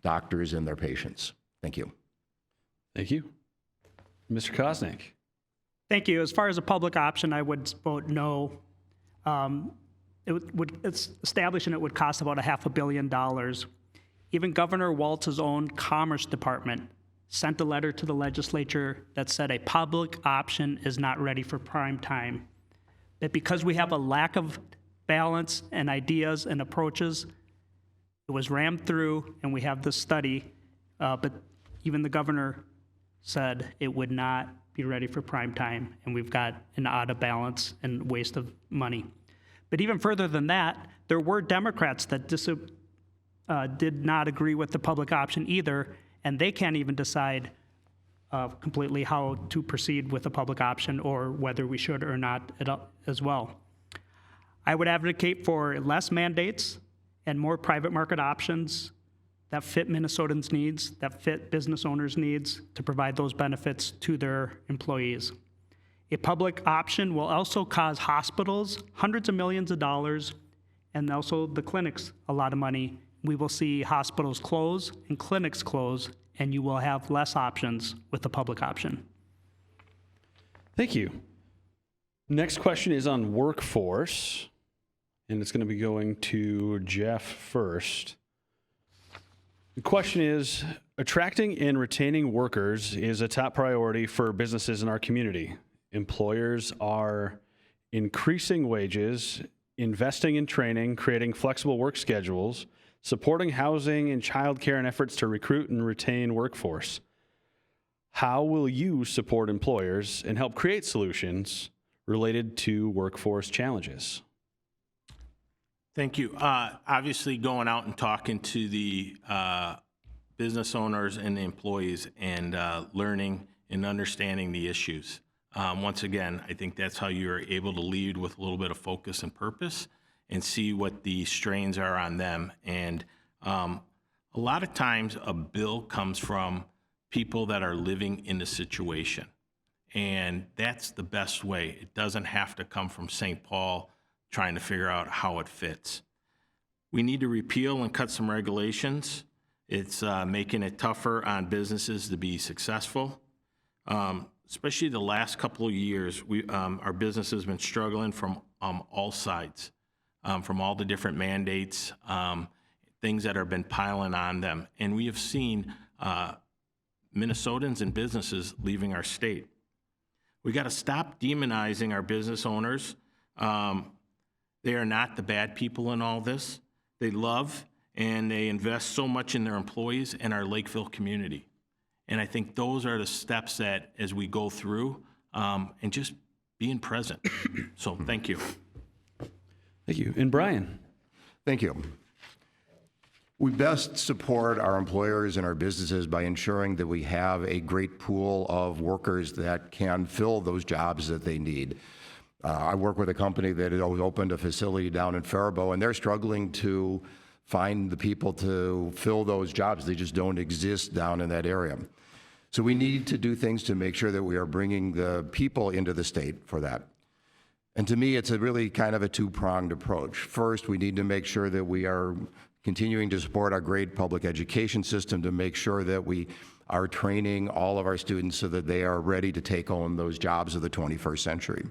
doctors and their patients. Thank you. Thank you. Mr. Kosnick. Thank you. As far as a public option, I would vote no. Establishing it would cost about $500 million. Even Governor Walz's own Commerce Department sent a letter to the legislature that said a public option is not ready for prime time. That because we have a lack of balance and ideas and approaches, it was rammed through, and we have this study, but even the governor said it would not be ready for prime time, and we've got an out of balance and waste of money. But even further than that, there were Democrats that did not agree with the public option either, and they can't even decide completely how to proceed with a public option or whether we should or not as well. I would advocate for less mandates and more private market options that fit Minnesotans' needs, that fit business owners' needs to provide those benefits to their employees. A public option will also cause hospitals hundreds of millions of dollars, and also the clinics a lot of money. We will see hospitals close and clinics close, and you will have less options with the public option. Thank you. Next question is on workforce, and it's going to be going to Jeff first. The question is, attracting and retaining workers is a top priority for businesses in our community. Employers are increasing wages, investing in training, creating flexible work schedules, supporting housing and childcare, and efforts to recruit and retain workforce. How will you support employers and help create solutions related to workforce challenges? Thank you. Obviously, going out and talking to the business owners and the employees and learning and understanding the issues. Once again, I think that's how you're able to lead with a little bit of focus and purpose and see what the strains are on them. And a lot of times a bill comes from people that are living in the situation. And that's the best way. It doesn't have to come from St. Paul trying to figure out how it fits. We need to repeal and cut some regulations. It's making it tougher on businesses to be successful. Especially the last couple of years, our business has been struggling from all sides, from all the different mandates, things that have been piling on them. And we have seen Minnesotans and businesses leaving our state. We got to stop demonizing our business owners. They are not the bad people in all this. They love and they invest so much in their employees and our Lakeville community. And I think those are the steps that, as we go through, and just being present. So thank you. Thank you. And Brian. Thank you. We best support our employers and our businesses by ensuring that we have a great pool of workers that can fill those jobs that they need. I work with a company that has opened a facility down in Faribault, and they're struggling to find the people to fill those jobs. They just don't exist down in that area. So we need to do things to make sure that we are bringing the people into the state for that. And to me, it's a really kind of a two-pronged approach. First, we need to make sure that we are continuing to support our great public education system to make sure that we are training all of our students so that they are ready to take on those jobs of the 21st century.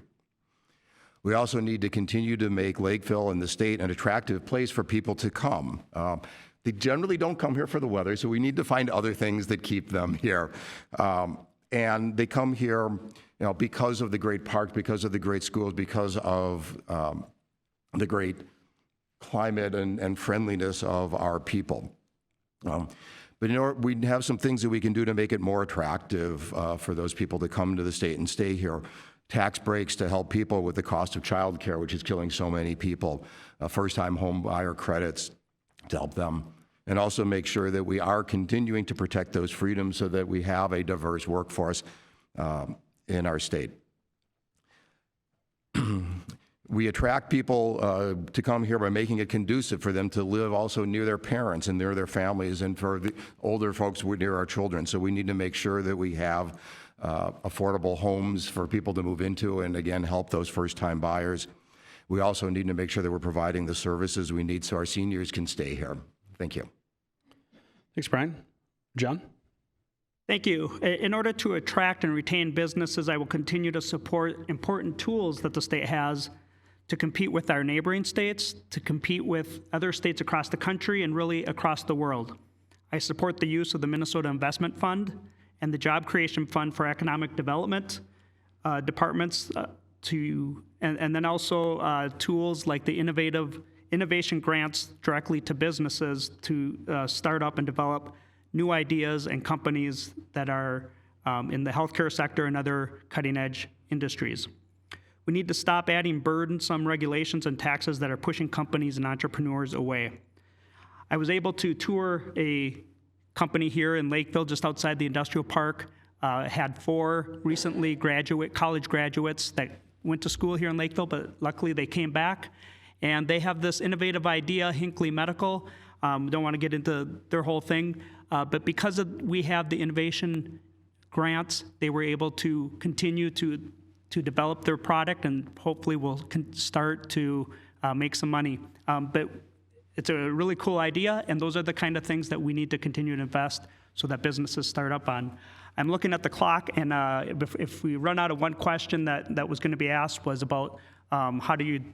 We also need to continue to make Lakeville and the state an attractive place for people to come. They generally don't come here for the weather, so we need to find other things that keep them here. And they come here, because of the great parks, because of the great schools, because of the great climate and friendliness of our people. But we have some things that we can do to make it more attractive for those people to come to the state and stay here. Tax breaks to help people with the cost of childcare, which is killing so many people. First-time home buyer credits to help them. And also make sure that we are continuing to protect those freedoms so that we have a diverse workforce in our state. We attract people to come here by making it conducive for them to live also near their parents and near their families, and for the older folks, we're near our children. So we need to make sure that we have affordable homes for people to move into and, again, help those first-time buyers. We also need to make sure that we're providing the services we need so our seniors can stay here. Thank you. Thanks, Brian. John? Thank you. In order to attract and retain businesses, I will continue to support important tools that the state has to compete with our neighboring states, to compete with other states across the country, and really across the world. I support the use of the Minnesota Investment Fund and the Job Creation Fund for Economic Development departments and then also tools like the innovation grants directly to businesses to start up and develop new ideas and companies that are in the healthcare sector and other cutting-edge industries. We need to stop adding burdensome regulations and taxes that are pushing companies and entrepreneurs away. I was able to tour a company here in Lakeville, just outside the industrial park. Had 4 recently college graduates that went to school here in Lakeville, but luckily they came back. And they have this innovative idea, Hinckley Medical. Don't want to get into their whole thing, but because we have the innovation grants, they were able to continue to develop their product, and hopefully will start to make some money. But it's a really cool idea, and those are the kind of things that we need to continue to invest so that businesses start up on. I'm looking at the clock, and if we run out of one question that was going to be asked was about how do you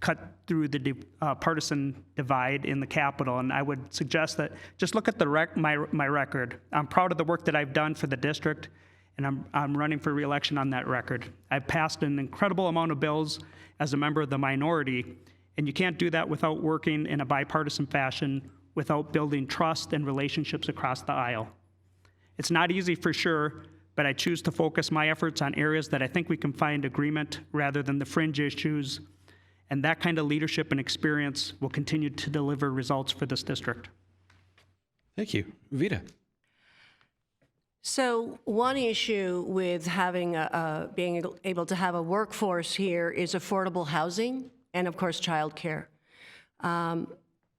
cut through the partisan divide in the Capitol, and I would suggest that just look at my record. I'm proud of the work that I've done for the district, and I'm running for re-election on that record. I've passed an incredible amount of bills as a member of the minority, and you can't do that without working in a bipartisan fashion, without building trust and relationships across the aisle. It's not easy for sure, but I choose to focus my efforts on areas that I think we can find agreement rather than the fringe issues, and that kind of leadership and experience will continue to deliver results for this district. Thank you. Vita? So one issue with having being able to have a workforce here is affordable housing and, of course, childcare.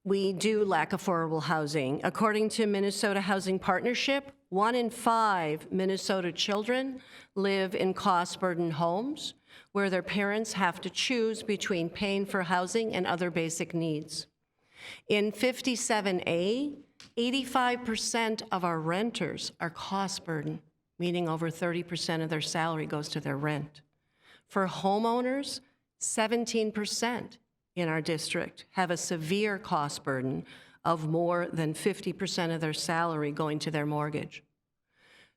We do lack affordable housing. According to Minnesota Housing Partnership, 1 in 5 Minnesota children live in cost-burdened homes where their parents have to choose between paying for housing and other basic needs. In 57A, 85% of our renters are cost-burdened, meaning over 30% of their salary goes to their rent. For homeowners, 17% in our district have a severe cost burden of more than 50% of their salary going to their mortgage.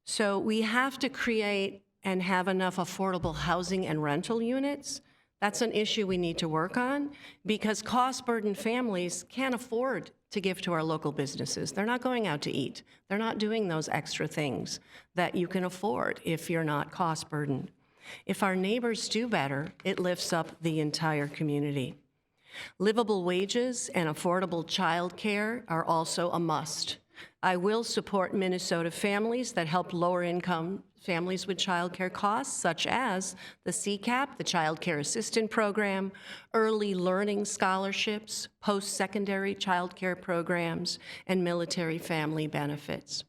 So we have to create and have enough affordable housing and rental units. That's an issue we need to work on because cost-burdened families can't afford to give to our local businesses. They're not going out to eat. They're not doing those extra things that you can afford if you're not cost-burdened. If our neighbors do better, it lifts up the entire community. Livable wages and affordable child care are also a must. I will support Minnesota families that help lower-income families with child care costs, such as the CCAP, the Child Care Assistant Program, early learning scholarships, post-secondary child care programs, and military family benefits.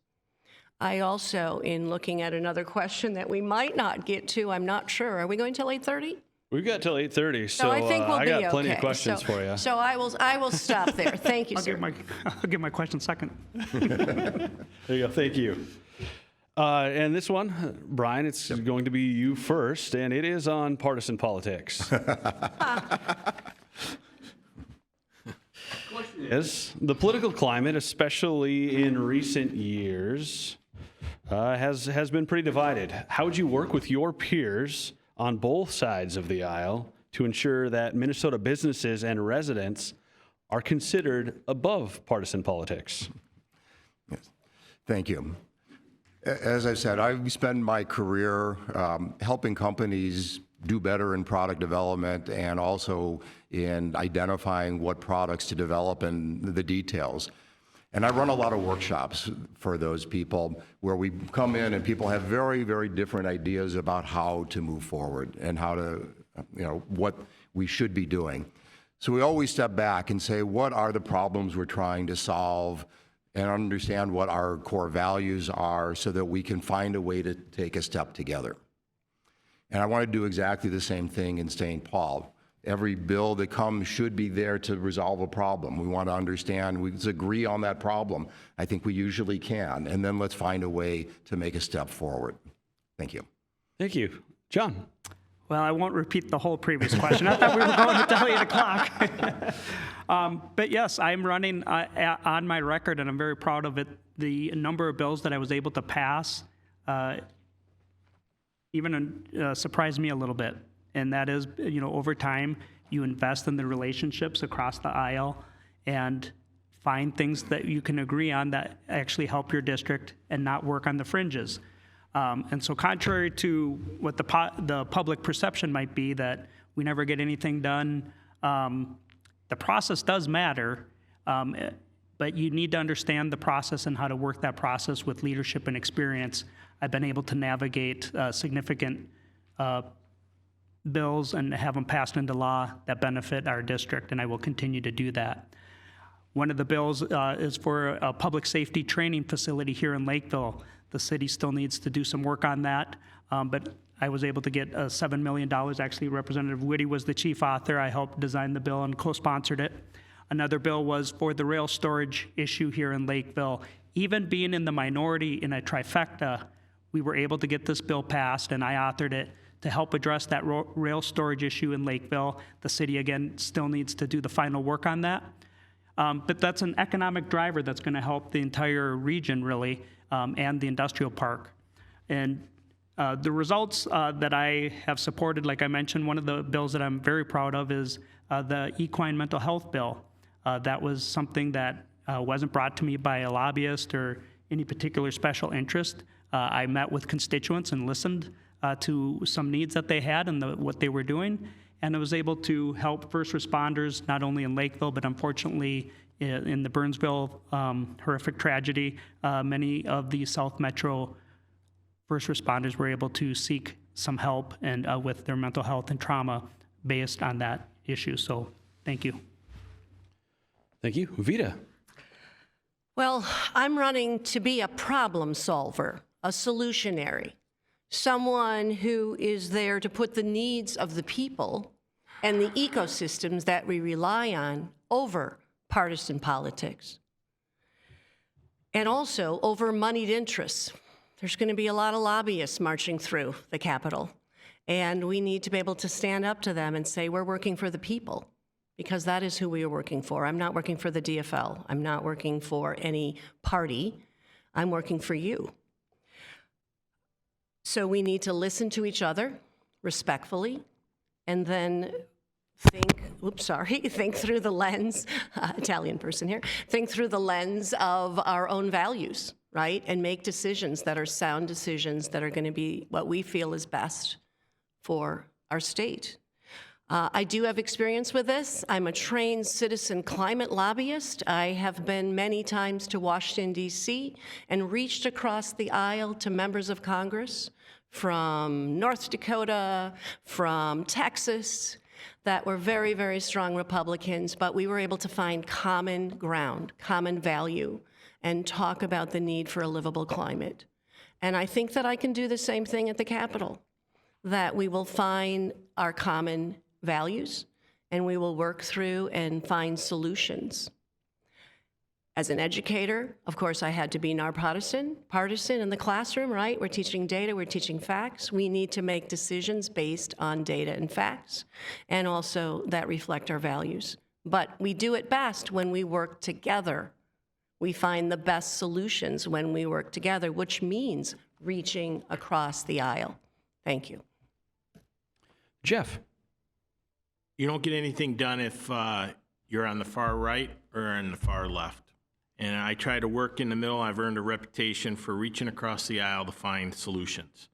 I also, in looking at another question that we might not get to, I'm not sure. Are we going till 8:30? We've got till 8:30, so I think we'll I be got plenty okay. of questions for you. So I will stop there. Thank you, sir. I'll give my question second. There you go. Thank you. And this one, Brian, it's going to be you first, and it is on partisan politics. Question is, the political climate, especially in recent years, has been pretty divided. How would you work with your peers on both sides of the aisle to ensure that Minnesota businesses and residents are considered above partisan politics? Yes. Thank you. As I said, I've spent my career helping companies do better in product development and also in identifying what products to develop and the details. And I run a lot of workshops for those people where we come in and people have very, very different ideas about how to move forward and how to, what we should be doing. So we always step back and say, what are the problems we're trying to solve? and understand what our core values are so that we can find a way to take a step together. And I want to do exactly the same thing in St. Paul. Every bill that comes should be there to resolve a problem. We want to understand, let's agree on that problem. I think we usually can. And then let's find a way to make a step forward. Thank you. Thank you. John? Well, I won't repeat the whole previous question. I thought we were going until 8 o'clock. But yes, I'm running on my record, and I'm very proud of it. The number of bills that I was able to pass even surprised me a little bit. And that is, over time, you invest in the relationships across the aisle and find things that you can agree on that actually help your district and not work on the fringes. And so contrary to what the public perception might be that we never get anything done, the process does matter, but you need to understand the process and how to work that process with leadership and experience. I've been able to navigate significant bills and have them passed into law that benefit our district, and I will continue to do that. One of the bills is for a public safety training facility here in Lakeville. The city still needs to do some work on that, but I was able to get $7 million. Actually, Representative Whitty was the chief author. I helped design the bill and co-sponsored it. Another bill was for the rail storage issue here in Lakeville. Even being in the minority in a trifecta, we were able to get this bill passed, and I authored it to help address that rail storage issue in Lakeville. The city, again, still needs to do the final work on that. But that's an economic driver that's going to help the entire region, really, and the industrial park. And the results that I have supported, like I mentioned, one of the bills that I'm very proud of is the equine mental health bill. That was something that wasn't brought to me by a lobbyist or any particular special interest. I met with constituents and listened to some needs that they had and what they were doing. And I was able to help first responders, not only in Lakeville, but unfortunately in the Burnsville horrific tragedy, many of the South Metro first responders were able to seek some help and with their mental health and trauma based on that issue. So thank you. Thank you. Vita? Well, I'm running to be a problem solver, a solutionary, someone who is there to put the needs of the people and the ecosystems that we rely on over partisan politics. And also over moneyed interests. There's going to be a lot of lobbyists marching through the Capitol, and we need to be able to stand up to them and say, we're working for the people, because that is who we are working for. I'm not working for the DFL. I'm not working for any party. I'm working for you. So we need to listen to each other respectfully, and then think through the lens, Italian person here, think through the lens of our own values, right? And make decisions that are sound decisions that are going to be what we feel is best for our state. I do have experience with this. I'm a trained citizen climate lobbyist. I have been many times to Washington, D.C., and reached across the aisle to members of Congress from North Dakota, from Texas, that were very, very strong Republicans, but we were able to find common ground, common value, and talk about the need for a livable climate. And I think that I can do the same thing at the Capitol, that we will find our common values, and we will work through and find solutions. As an educator, of course, I had to be partisan in the classroom, right? We're teaching data, we're teaching facts. We need to make decisions based on data and facts, and also that reflect our values. But we do it best when we work together. We find the best solutions when we work together, which means reaching across the aisle. Thank you. Jeff? You don't get anything done if you're on the far right or on the far left. And I try to work in the middle. I've earned a reputation for reaching across the aisle to find solutions.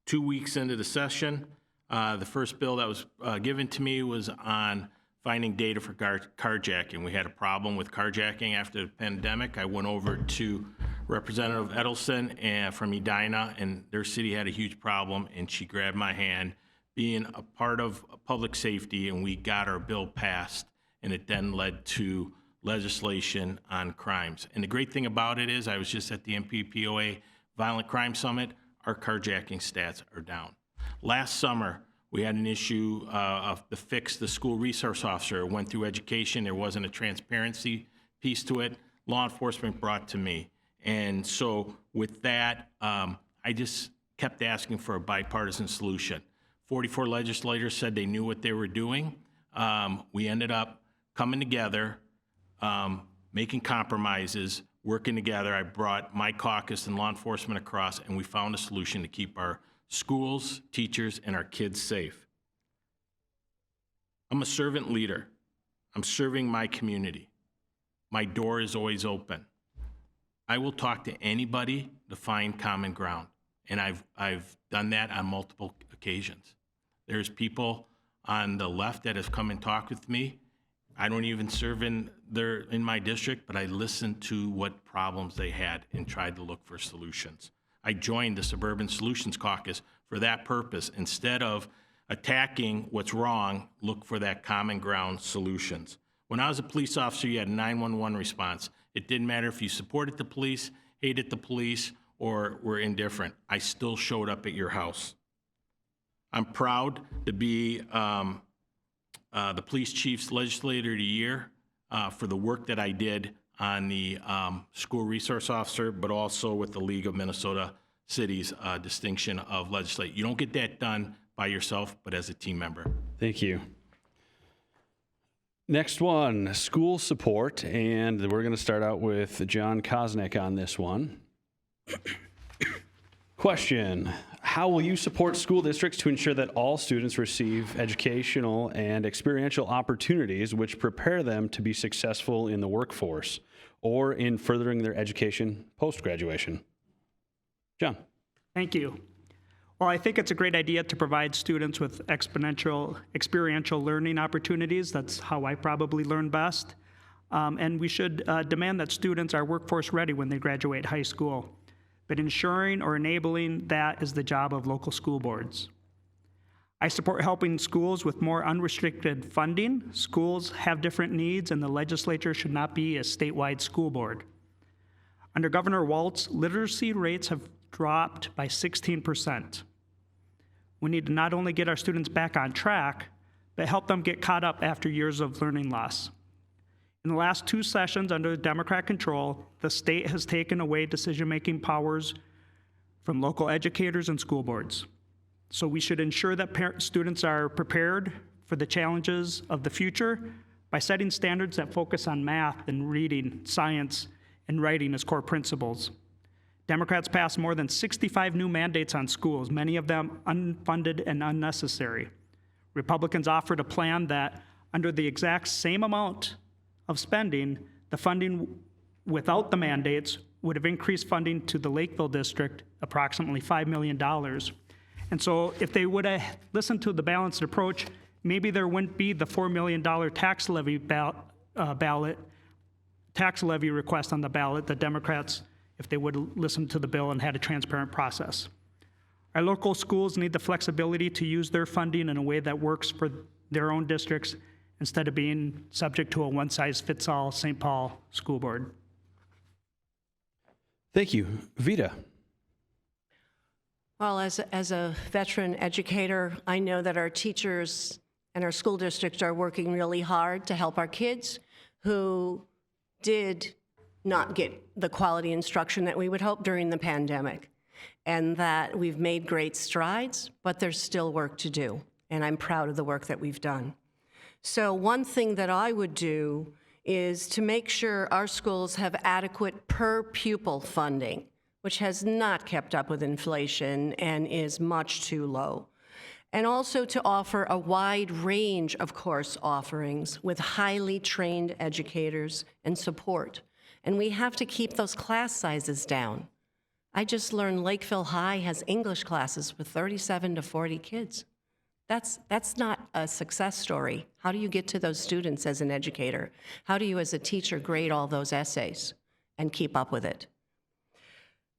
2 weeks into the session, the first bill that was given to me was on finding data for carjacking. We had a problem with carjacking after the pandemic. I went over to Representative Edelson from Edina, and their city had a huge problem, and she grabbed my hand, being a part of public safety, and we got our bill passed, and it then led to legislation on crimes. And the great thing about it is, I was just at the MPPOA Violent Crime Summit, our carjacking stats are down. Last summer, we had an issue of the fix, the school resource officer went through education. There wasn't a transparency piece to it. Law enforcement brought to me. And so with that, I just kept asking for a bipartisan solution. 44 legislators said they knew what they were doing. We ended up coming together, making compromises, working together. I brought my caucus and law enforcement across, and we found a solution to keep our schools, teachers, and our kids safe. I'm a servant leader. I'm serving my community. My door is always open. I will talk to anybody to find common ground, and I've done that on multiple occasions. There's people on the left that have come and talked with me. I don't even serve in my district, but I listened to what problems they had and tried to look for solutions. I joined the Suburban Solutions Caucus for that purpose. Instead of attacking what's wrong, look for that common ground solutions. When I was a police officer, you had a 911 response. It didn't matter if you supported the police, hated the police, or were indifferent. I still showed up at your house. I'm proud to be the police chief's legislator of the year for the work that I did on the school resource officer, but also with the League of Minnesota Cities distinction of legislate. You don't get that done by yourself, but as a team member. Thank you. Next one, school support, and we're going to start out with John Kosnick on this one. Question, how will you support school districts to ensure that all students receive educational and experiential opportunities which prepare them to be successful in the workforce or in furthering their education post-graduation? John. Thank you. Well, I think it's a great idea to provide students with experiential learning opportunities. That's how I probably learn best. And we should demand that students are workforce ready when they graduate high school. But ensuring or enabling that is the job of local school boards. I support helping schools with more unrestricted funding. Schools have different needs, and the legislature should not be a statewide school board. Under Governor Walz, literacy rates have dropped by 16%. We need to not only get our students back on track, but help them get caught up after years of learning loss. In the last 2 sessions under Democrat control, the state has taken away decision-making powers from local educators and school boards. So we should ensure that students are prepared for the challenges of the future by setting standards that focus on math and reading, science, and writing as core principles. Democrats passed more than 65 new mandates on schools, many of them unfunded and unnecessary. Republicans offered a plan that, under the exact same amount of spending, the funding without the mandates would have increased funding to the Lakeville district approximately $5 million. And so if they would have listened to the balanced approach, maybe there wouldn't be the $4 million tax levy request on the ballot. The Democrats, if they would listen to the bill and had a transparent process. Our local schools need the flexibility to use their funding in a way that works for their own districts instead of being subject to a one-size-fits-all St. Paul school board. Thank you. Vita. Well, as a veteran educator, I know that our teachers and our school districts are working really hard to help our kids who did not get the quality instruction that we would hope during the pandemic, and that we've made great strides, but there's still work to do, and I'm proud of the work that we've done. So one thing that I would do is to make sure our schools have adequate per pupil funding, which has not kept up with inflation and is much too low. And also to offer a wide range of course offerings with highly trained educators and support. And we have to keep those class sizes down. I just learned Lakeville High has English classes with 37 to 40 kids. That's not a success story. How do you get to those students as an educator? How do you as a teacher grade all those essays and keep up with it?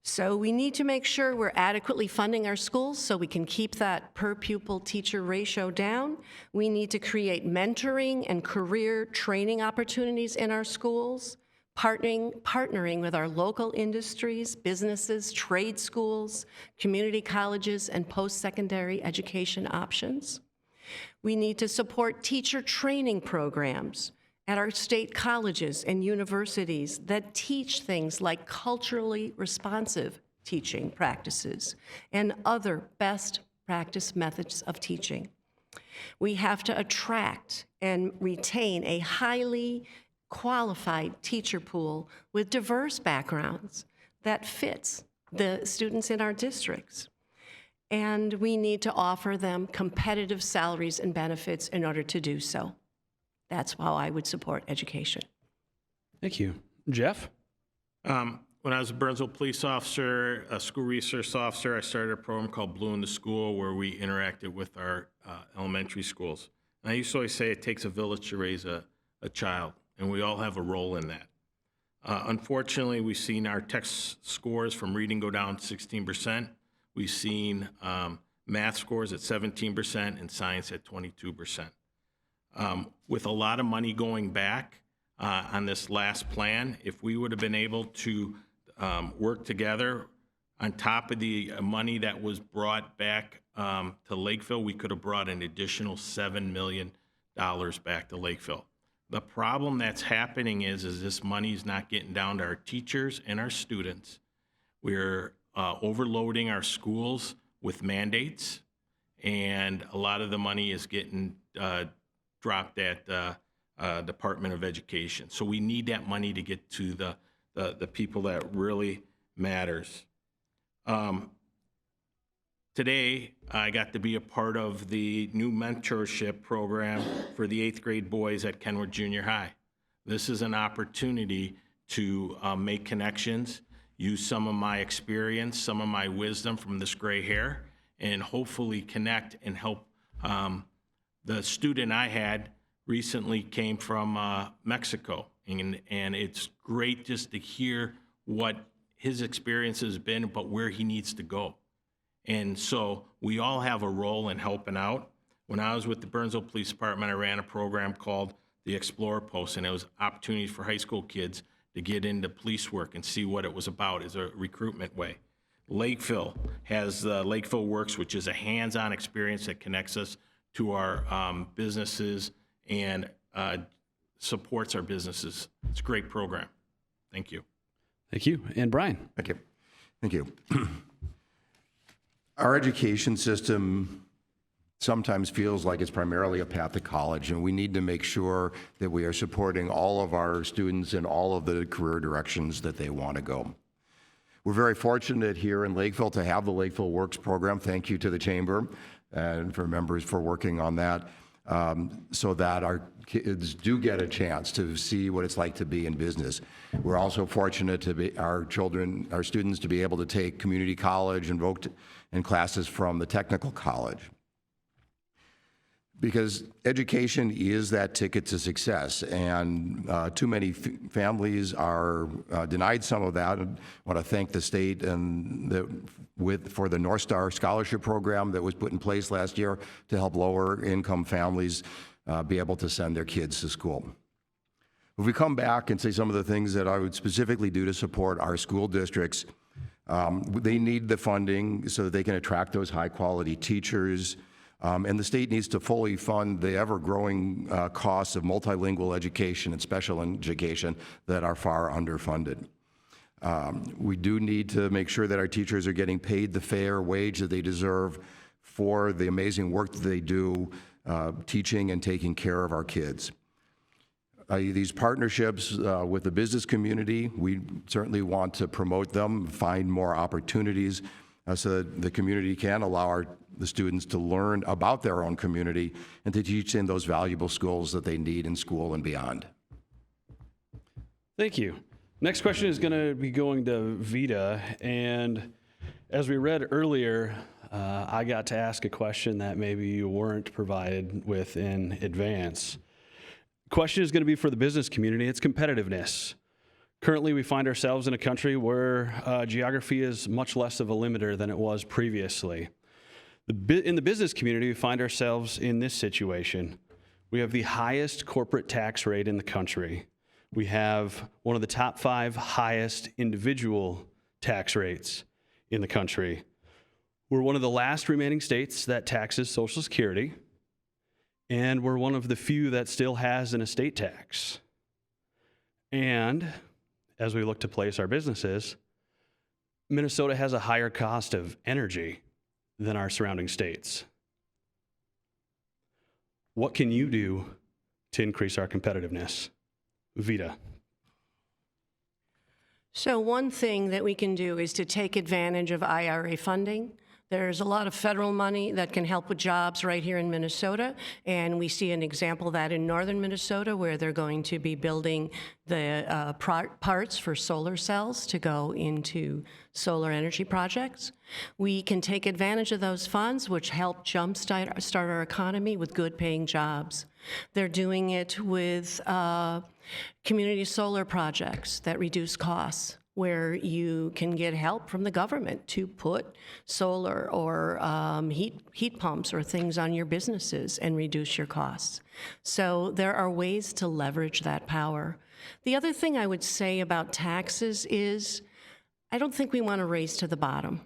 So we need to make sure we're adequately funding our schools so we can keep that per pupil teacher ratio down. We need to create mentoring and career training opportunities in our schools, partnering with our local industries, businesses, trade schools, community colleges, and post-secondary education options. We need to support teacher training programs at our state colleges and universities that teach things like culturally responsive teaching practices and other best practice methods of teaching. We have to attract and retain a highly qualified teacher pool with diverse backgrounds that fits the students in our districts. And we need to offer them competitive salaries and benefits in order to do so. That's how I would support education. Thank you. Jeff? When I was a Burnsville police officer, a school resource officer, I started a program called Blue in the School where we interacted with our elementary schools. And I used to always say it takes a village to raise a child, and we all have a role in that. Unfortunately, we've seen our test scores from reading go down 16%. We've seen math scores at 17% and science at 22%. With a lot of money going back on this last plan, if we would have been able to work together on top of the money that was brought back to Lakeville, we could have brought an additional $7 million back to Lakeville. The problem that's happening is this money is not getting down to our teachers and our students. We're overloading our schools with mandates, and a lot of the money is getting dropped at Department of Education. So we need that money to get to the people that really matters. Today, I got to be a part of the new mentorship program for the 8th grade boys at Kenwood Junior High. This is an opportunity to make connections, use some of my experience, some of my wisdom from this gray hair, and hopefully connect and help. The student I had recently came from Mexico, and it's great just to hear what his experience has been, but where he needs to go. And so we all have a role in helping out. When I was with the Burnsville Police Department, I ran a program called the Explorer Post, and it was opportunities for high school kids to get into police work and see what it was about as a recruitment way. Lakeville has Lakeville Works, which is a hands-on experience that connects us to our businesses and supports our businesses. It's a great program. Thank you. Thank you. And Brian? Thank you. Thank you. Our education system sometimes feels like it's primarily a path to college, and we need to make sure that we are supporting all of our students in all of the career directions that they want to go. We're very fortunate here in Lakeville to have the Lakeville Works program. Thank you to the Chamber and for members for working on that, so that our kids do get a chance to see what it's like to be in business. We're also fortunate to be our students to be able to take community college and classes from the technical college. Because education is that ticket to success, and too many families are denied some of that. I want to thank the state and for the North Star Scholarship Program that was put in place last year to help lower income families be able to send their kids to school. If we come back and say some of the things that I would specifically do to support our school districts, they need the funding so that they can attract those high-quality teachers. And the state needs to fully fund the ever-growing costs of multilingual education and special education that are far underfunded. We do need to make sure that our teachers are getting paid the fair wage that they deserve for the amazing work that they do teaching and taking care of our kids. These partnerships with the business community, we certainly want to promote them, find more opportunities so that the community can allow the students to learn about their own community and to teach them those valuable skills that they need in school and beyond. Thank you. Next question is going to be going to Vita, and as we read earlier, I got to ask a question that maybe you weren't provided with in advance. Question is going to be for the business community. It's competitiveness. Currently, we find ourselves in a country where geography is much less of a limiter than it was previously. In the business community, we find ourselves in this situation. We have the highest corporate tax rate in the country. We have one of the top 5 highest individual tax rates in the country. We're one of the last remaining states that taxes Social Security, and we're one of the few that still has an estate tax. And as we look to place our businesses, Minnesota has a higher cost of energy than our surrounding states. What can you do to increase our competitiveness? Vita. So one thing that we can do is to take advantage of IRA funding. There's a lot of federal money that can help with jobs right here in Minnesota, and we see an example of that in northern Minnesota, where they're going to be building the parts for solar cells to go into solar energy projects. We can take advantage of those funds, which help jumpstart our economy with good-paying jobs. They're doing it with community solar projects that reduce costs, where you can get help from the government to put solar or heat pumps or things on your businesses and reduce your costs. So there are ways to leverage that power. The other thing I would say about taxes is I don't think we want to race to the bottom.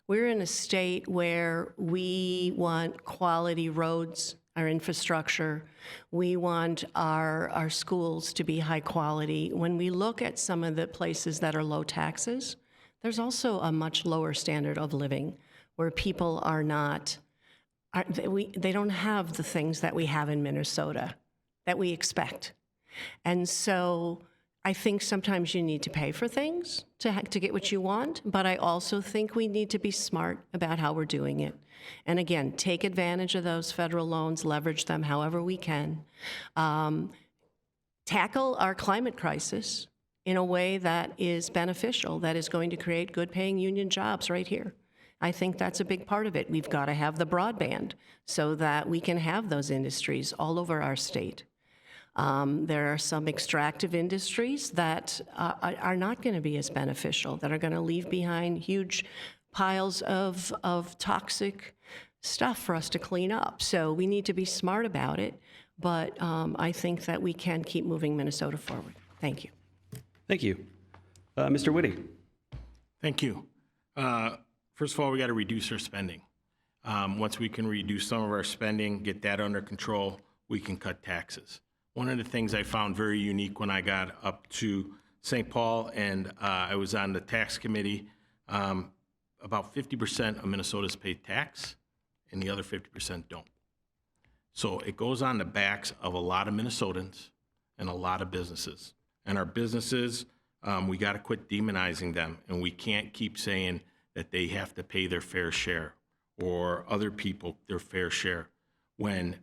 We're in a state where we want quality roads, our infrastructure. We want our schools to be high quality. When we look at some of the places that are low taxes, there's also a much lower standard of living where people are not, they don't have the things that we have in Minnesota that we expect. And so I think sometimes you need to pay for things to get what you want, but I also think we need to be smart about how we're doing it. And again, take advantage of those federal loans, leverage them however we can. Tackle our climate crisis in a way that is beneficial, that is going to create good-paying union jobs right here. I think that's a big part of it. We've got to have the broadband so that we can have those industries all over our state. There are some extractive industries that are not going to be as beneficial, that are going to leave behind huge piles of toxic stuff for us to clean up. So we need to be smart about it, but I think that we can keep moving Minnesota forward. Thank you. Thank you. Mr. Whitty. Thank you. First of all, we got to reduce our spending. Once we can reduce some of our spending, get that under control, we can cut taxes. One of the things I found very unique when I got up to St. Paul and I was on the tax committee, about 50% of Minnesotans pay tax and the other 50% don't. So it goes on the backs of a lot of Minnesotans and a lot of businesses. And our businesses, we got to quit demonizing them, and we can't keep saying that they have to pay their fair share or other people their fair share when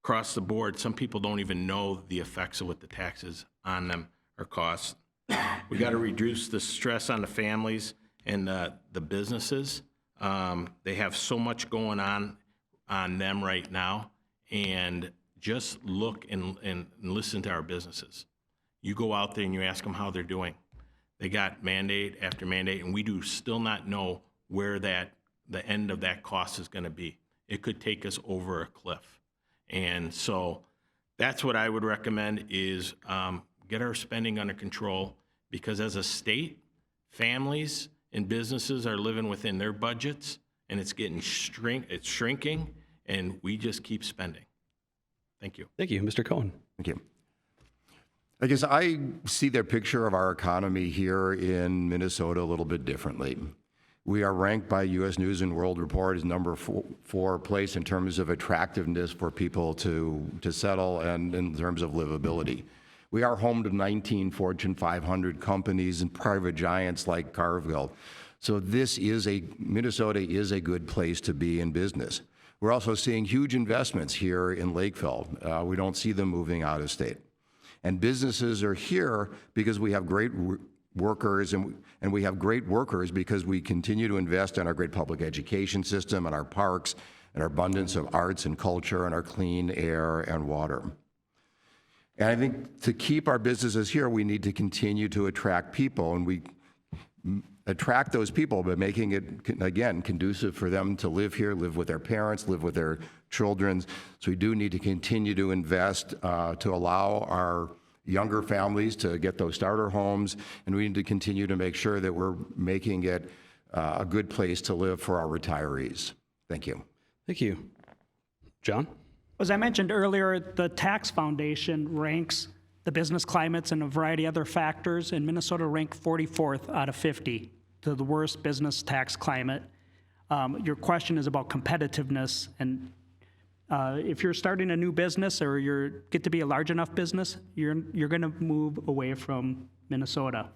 across the board, some people don't even know the effects of what the taxes on them are costs. We got to reduce the stress on the families and the businesses. They have so much going on them right now, and just look and listen to our businesses. You go out there and you ask them how they're doing. They got mandate after mandate, and we do still not know where the end of that cost is going to be. It could take us over a cliff. And so that's what I would recommend is get our spending under control, because as a state, families and businesses are living within their budgets, and it's shrinking, and we just keep spending. Thank you. Thank you. Mr. Cohen. Thank you. I guess I see their picture of our economy here in Minnesota a little bit differently. We are ranked by U.S. News and World Report as number 4 place in terms of attractiveness for people to settle and in terms of livability. We are home to 19 Fortune 500 companies and private giants like Cargill. So Minnesota is a good place to be in business. We're also seeing huge investments here in Lakeville. We don't see them moving out of state. And businesses are here because we have great workers, and we have great workers because we continue to invest in our great public education system and our parks and our abundance of arts and culture and our clean air and water. And I think to keep our businesses here, we need to continue to attract people, and we attract those people by making it, again, conducive for them to live here, live with their parents, live with their children. So we do need to continue to invest to allow our younger families to get those starter homes, and we need to continue to make sure that we're making it a good place to live for our retirees. Thank you. Thank you. John? As I mentioned earlier, the Tax Foundation ranks the business climates and a variety of other factors, and Minnesota ranked 44th out of 50 to the worst business tax climate. Your question is about competitiveness, and if you're starting a new business or you get to be a large enough business, you're going to move away from Minnesota.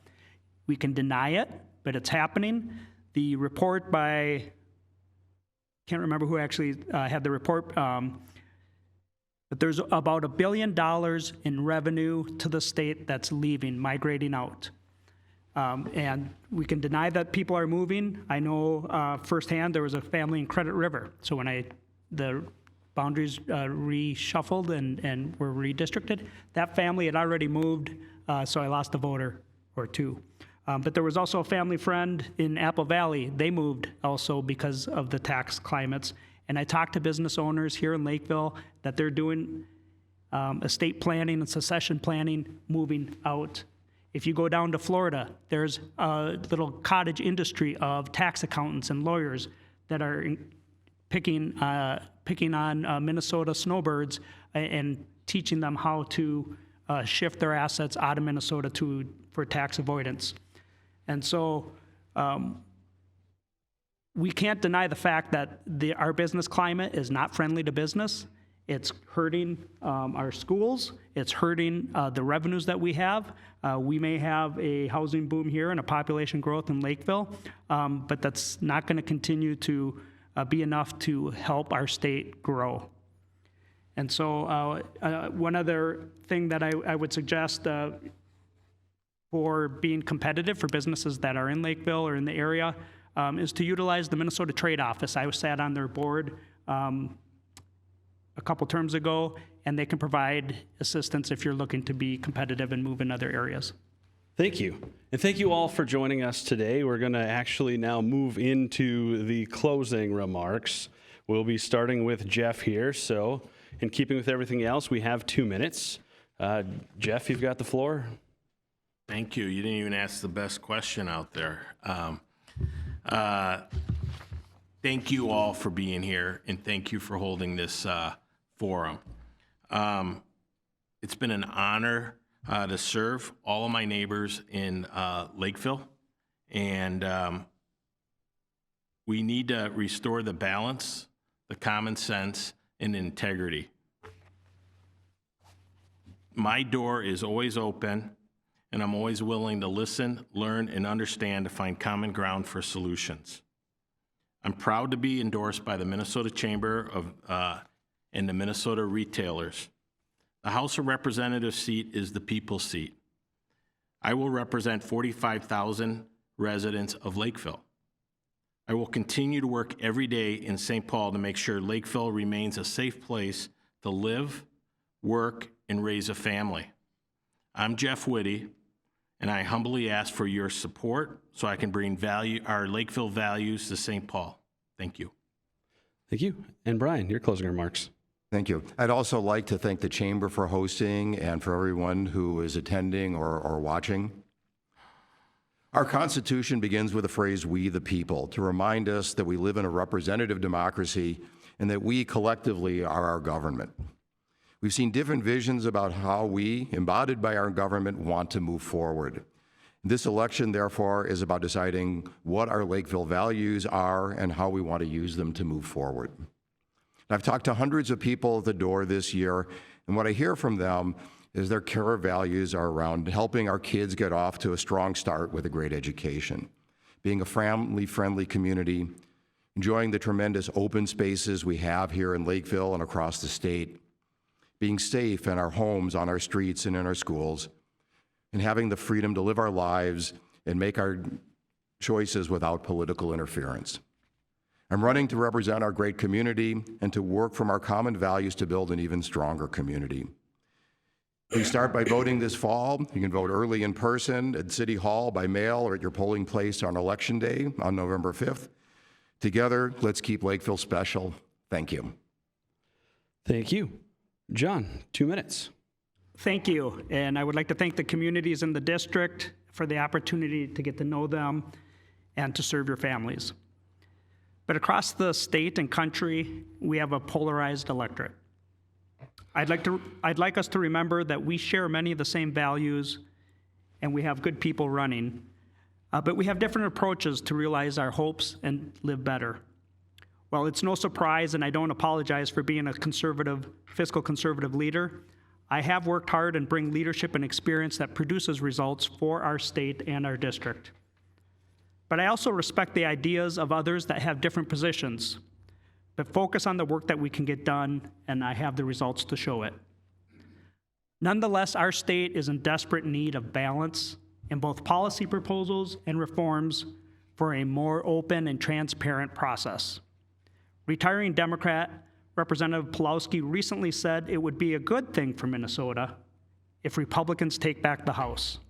We can deny it, but it's happening. The report by, can't remember who actually had the report, but there's about $1 billion in revenue to the state that's leaving, migrating out. And we can deny that people are moving. I know firsthand there was a family in Credit River. So when the boundaries reshuffled and were redistricted, that family had already moved, so I lost a voter or two. But there was also a family friend in Apple Valley. They moved also because of the tax climates. And I talked to business owners here in Lakeville that they're doing estate planning and succession planning, moving out. If you go down to Florida, there's a little cottage industry of tax accountants and lawyers that are picking on Minnesota snowbirds and teaching them how to shift their assets out of Minnesota for tax avoidance. And so we can't deny the fact that our business climate is not friendly to business. It's hurting our schools. It's hurting the revenues that we have. We may have a housing boom here and a population growth in Lakeville, but that's not going to continue to be enough to help our state grow. And so one other thing that I would suggest for being competitive for businesses that are in Lakeville or in the area is to utilize the Minnesota Trade Office. I sat on their board a couple terms ago, and they can provide assistance if you're looking to be competitive and move in other areas. Thank you. And thank you all for joining us today. We're going to actually now move into the closing remarks. We'll be starting with Jeff here. So in keeping with everything else, we have 2 minutes. Jeff, you've got the floor. Thank you. You didn't even ask the best question out there. Thank you all for being here, and thank you for holding this forum. It's been an honor to serve all of my neighbors in Lakeville, and we need to restore the balance, the common sense, and integrity. My door is always open, and I'm always willing to listen, learn, and understand to find common ground for solutions. I'm proud to be endorsed by the Minnesota Chamber of and the Minnesota retailers. The House of Representatives seat is the people's seat. I will represent 45,000 residents of Lakeville. I will continue to work every day in St. Paul to make sure Lakeville remains a safe place to live, work, and raise a family. I'm Jeff Whitty, and I humbly ask for your support so I can bring our Lakeville values to St. Paul. Thank you. Thank you. And Brian, your closing remarks. Thank you. I'd also like to thank the Chamber for hosting and for everyone who is attending or watching. Our Constitution begins with the phrase, "we the people," to remind us that we live in a representative democracy and that we collectively are our government. We've seen different visions about how we, embodied by our government, want to move forward. This election, therefore, is about deciding what our Lakeville values are and how we want to use them to move forward. I've talked to hundreds of people at the door this year, and what I hear from them is their core values are around helping our kids get off to a strong start with a great education, being a family-friendly community, enjoying the tremendous open spaces we have here in Lakeville and across the state, being safe in our homes, on our streets, and in our schools, and having the freedom to live our lives and make our choices without political interference. I'm running to represent our great community and to work from our common values to build an even stronger community. Please start by voting this fall. You can vote early in person at City Hall, by mail, or at your polling place on Election Day on November 5th. Together, let's keep Lakeville special. Thank you. Thank you. John, 2 minutes. Thank you. And I would like to thank the communities in the district for the opportunity to get to know them and to serve your families. But across the state and country, we have a polarized electorate. I'd like us to remember that we share many of the same values and we have good people running, but we have different approaches to realize our hopes and live better. Well, it's no surprise, and I don't apologize for being a fiscal conservative leader. I have worked hard and bring leadership and experience that produces results for our state and our district. But I also respect the ideas of others that have different positions, but focus on the work that we can get done, and I have the results to show it. Nonetheless, our state is in desperate need of balance in both policy proposals and reforms for a more open and transparent process. Retiring Democrat Representative Pulowski recently said it would be a good thing for Minnesota if Republicans take back the House.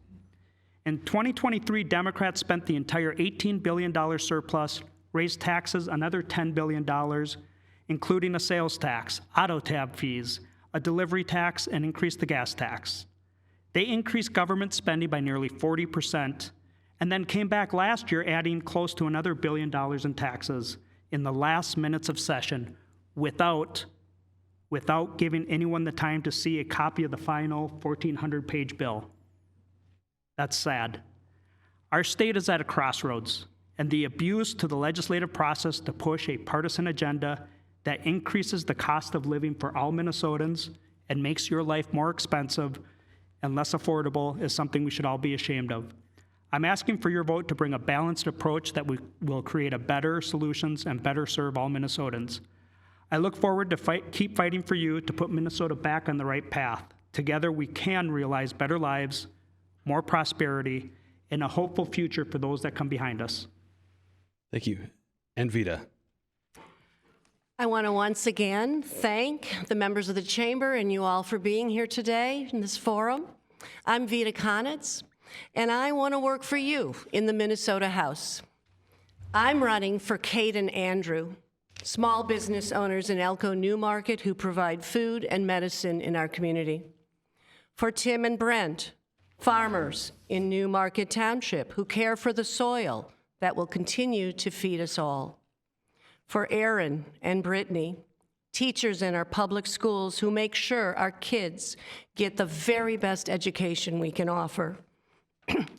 In 2023, Democrats spent the entire $18 billion surplus, raised taxes another $10 billion, including a sales tax, auto tab fees, a delivery tax, and increased the gas tax. They increased government spending by nearly 40%, and then came back last year adding close to another $1 billion in taxes in the last minutes of session without giving anyone the time to see a copy of the final 1,400-page bill. That's sad. Our state is at a crossroads, and the abuse to the legislative process to push a partisan agenda that increases the cost of living for all Minnesotans and makes your life more expensive and less affordable is something we should all be ashamed of. I'm asking for your vote to bring a balanced approach that will create a better solutions and better serve all Minnesotans. I look forward to keep fighting for you to put Minnesota back on the right path. Together we can realize better lives, more prosperity, and a hopeful future for those that come behind us. Thank you. And Vita. I want to once again thank the members of the Chamber and you all for being here today in this forum. I'm Vita Konitz, and I want to work for you in the Minnesota House. I'm running for Kate and Andrew, small business owners in Elko New Market who provide food and medicine in our community. For Tim and Brent, farmers in New Market Township who care for the soil that will continue to feed us all. For Aaron and Brittany, teachers in our public schools who make sure our kids get the very best education we can offer.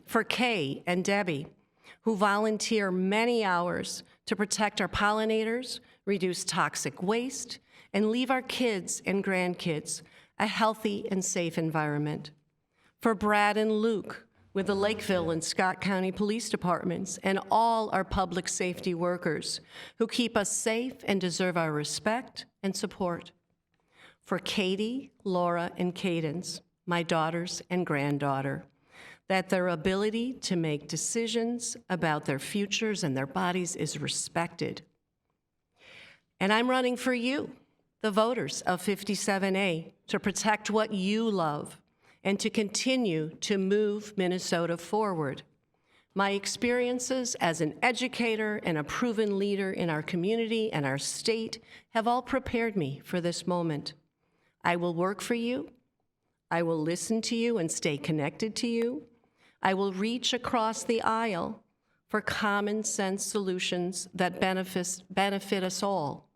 For Kay and Debbie, who volunteer many hours to protect our pollinators, reduce toxic waste, and leave our kids and grandkids a healthy and safe environment. For Brad and Luke, with the Lakeville and Scott County Police Departments and all our public safety workers who keep us safe and deserve our respect and support. For Katie, Laura, and Cadence, my daughters and granddaughter, that their ability to make decisions about their futures and their bodies is respected. And I'm running for you, the voters of 57A, to protect what you love and to continue to move Minnesota forward. My experiences as an educator and a proven leader in our community and our state have all prepared me for this moment. I will work for you. I will listen to you and stay connected to you. I will reach across the aisle for common sense solutions that benefit us all.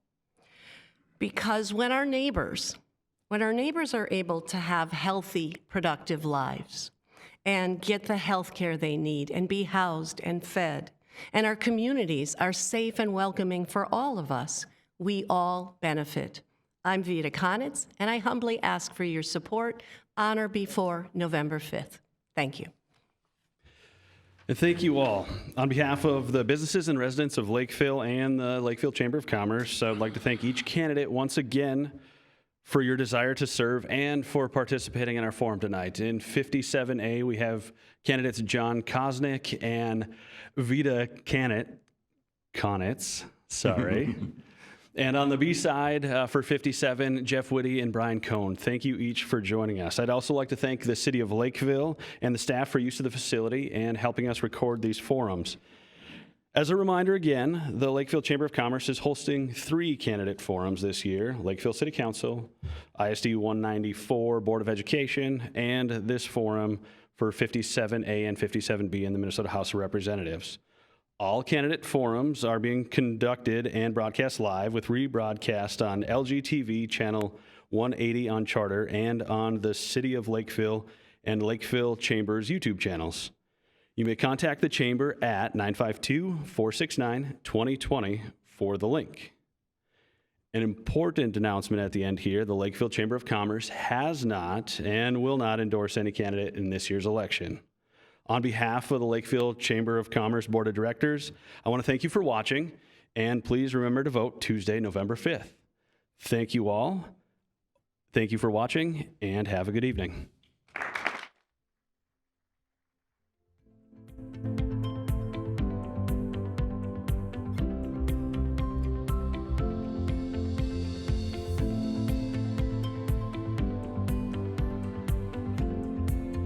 Because when our neighbors are able to have healthy, productive lives and get the health care they need and be housed and fed, and our communities are safe and welcoming for all of us, we all benefit. I'm Vita Konitz, and I humbly ask for your support on or before November 5th. Thank you. And thank you all. On behalf of the businesses and residents of Lakeville and the Lakeville Chamber of Commerce, I would like to thank each candidate once again for your desire to serve and for participating in our forum tonight. In 57A, we have candidates John Kosnick and Vita Konitz. Sorry. And on the B side for 57, Jeff Whitty and Brian Cohn. Thank you each for joining us. I'd also like to thank the City of Lakeville and the staff for use of the facility and helping us record these forums. As a reminder again, the Lakeville Chamber of Commerce is hosting 3 candidate forums this year: Lakeville City Council, ISD 194 Board of Education, and this forum for 57A and 57B in the Minnesota House of Representatives. All candidate forums are being conducted and broadcast live with rebroadcast on LGTV channel 180 on Charter and on the City of Lakeville and Lakeville Chamber's YouTube channels. You may contact the Chamber at 952-469-2020 for the link. An important announcement at the end here: the Lakeville Chamber of Commerce has not and will not endorse any candidate in this year's election. On behalf of the Lakeville Chamber of Commerce Board of Directors, I want to thank you for watching, and please remember to vote Tuesday, November 5th. Thank you all. Thank you for watching, and have a good evening.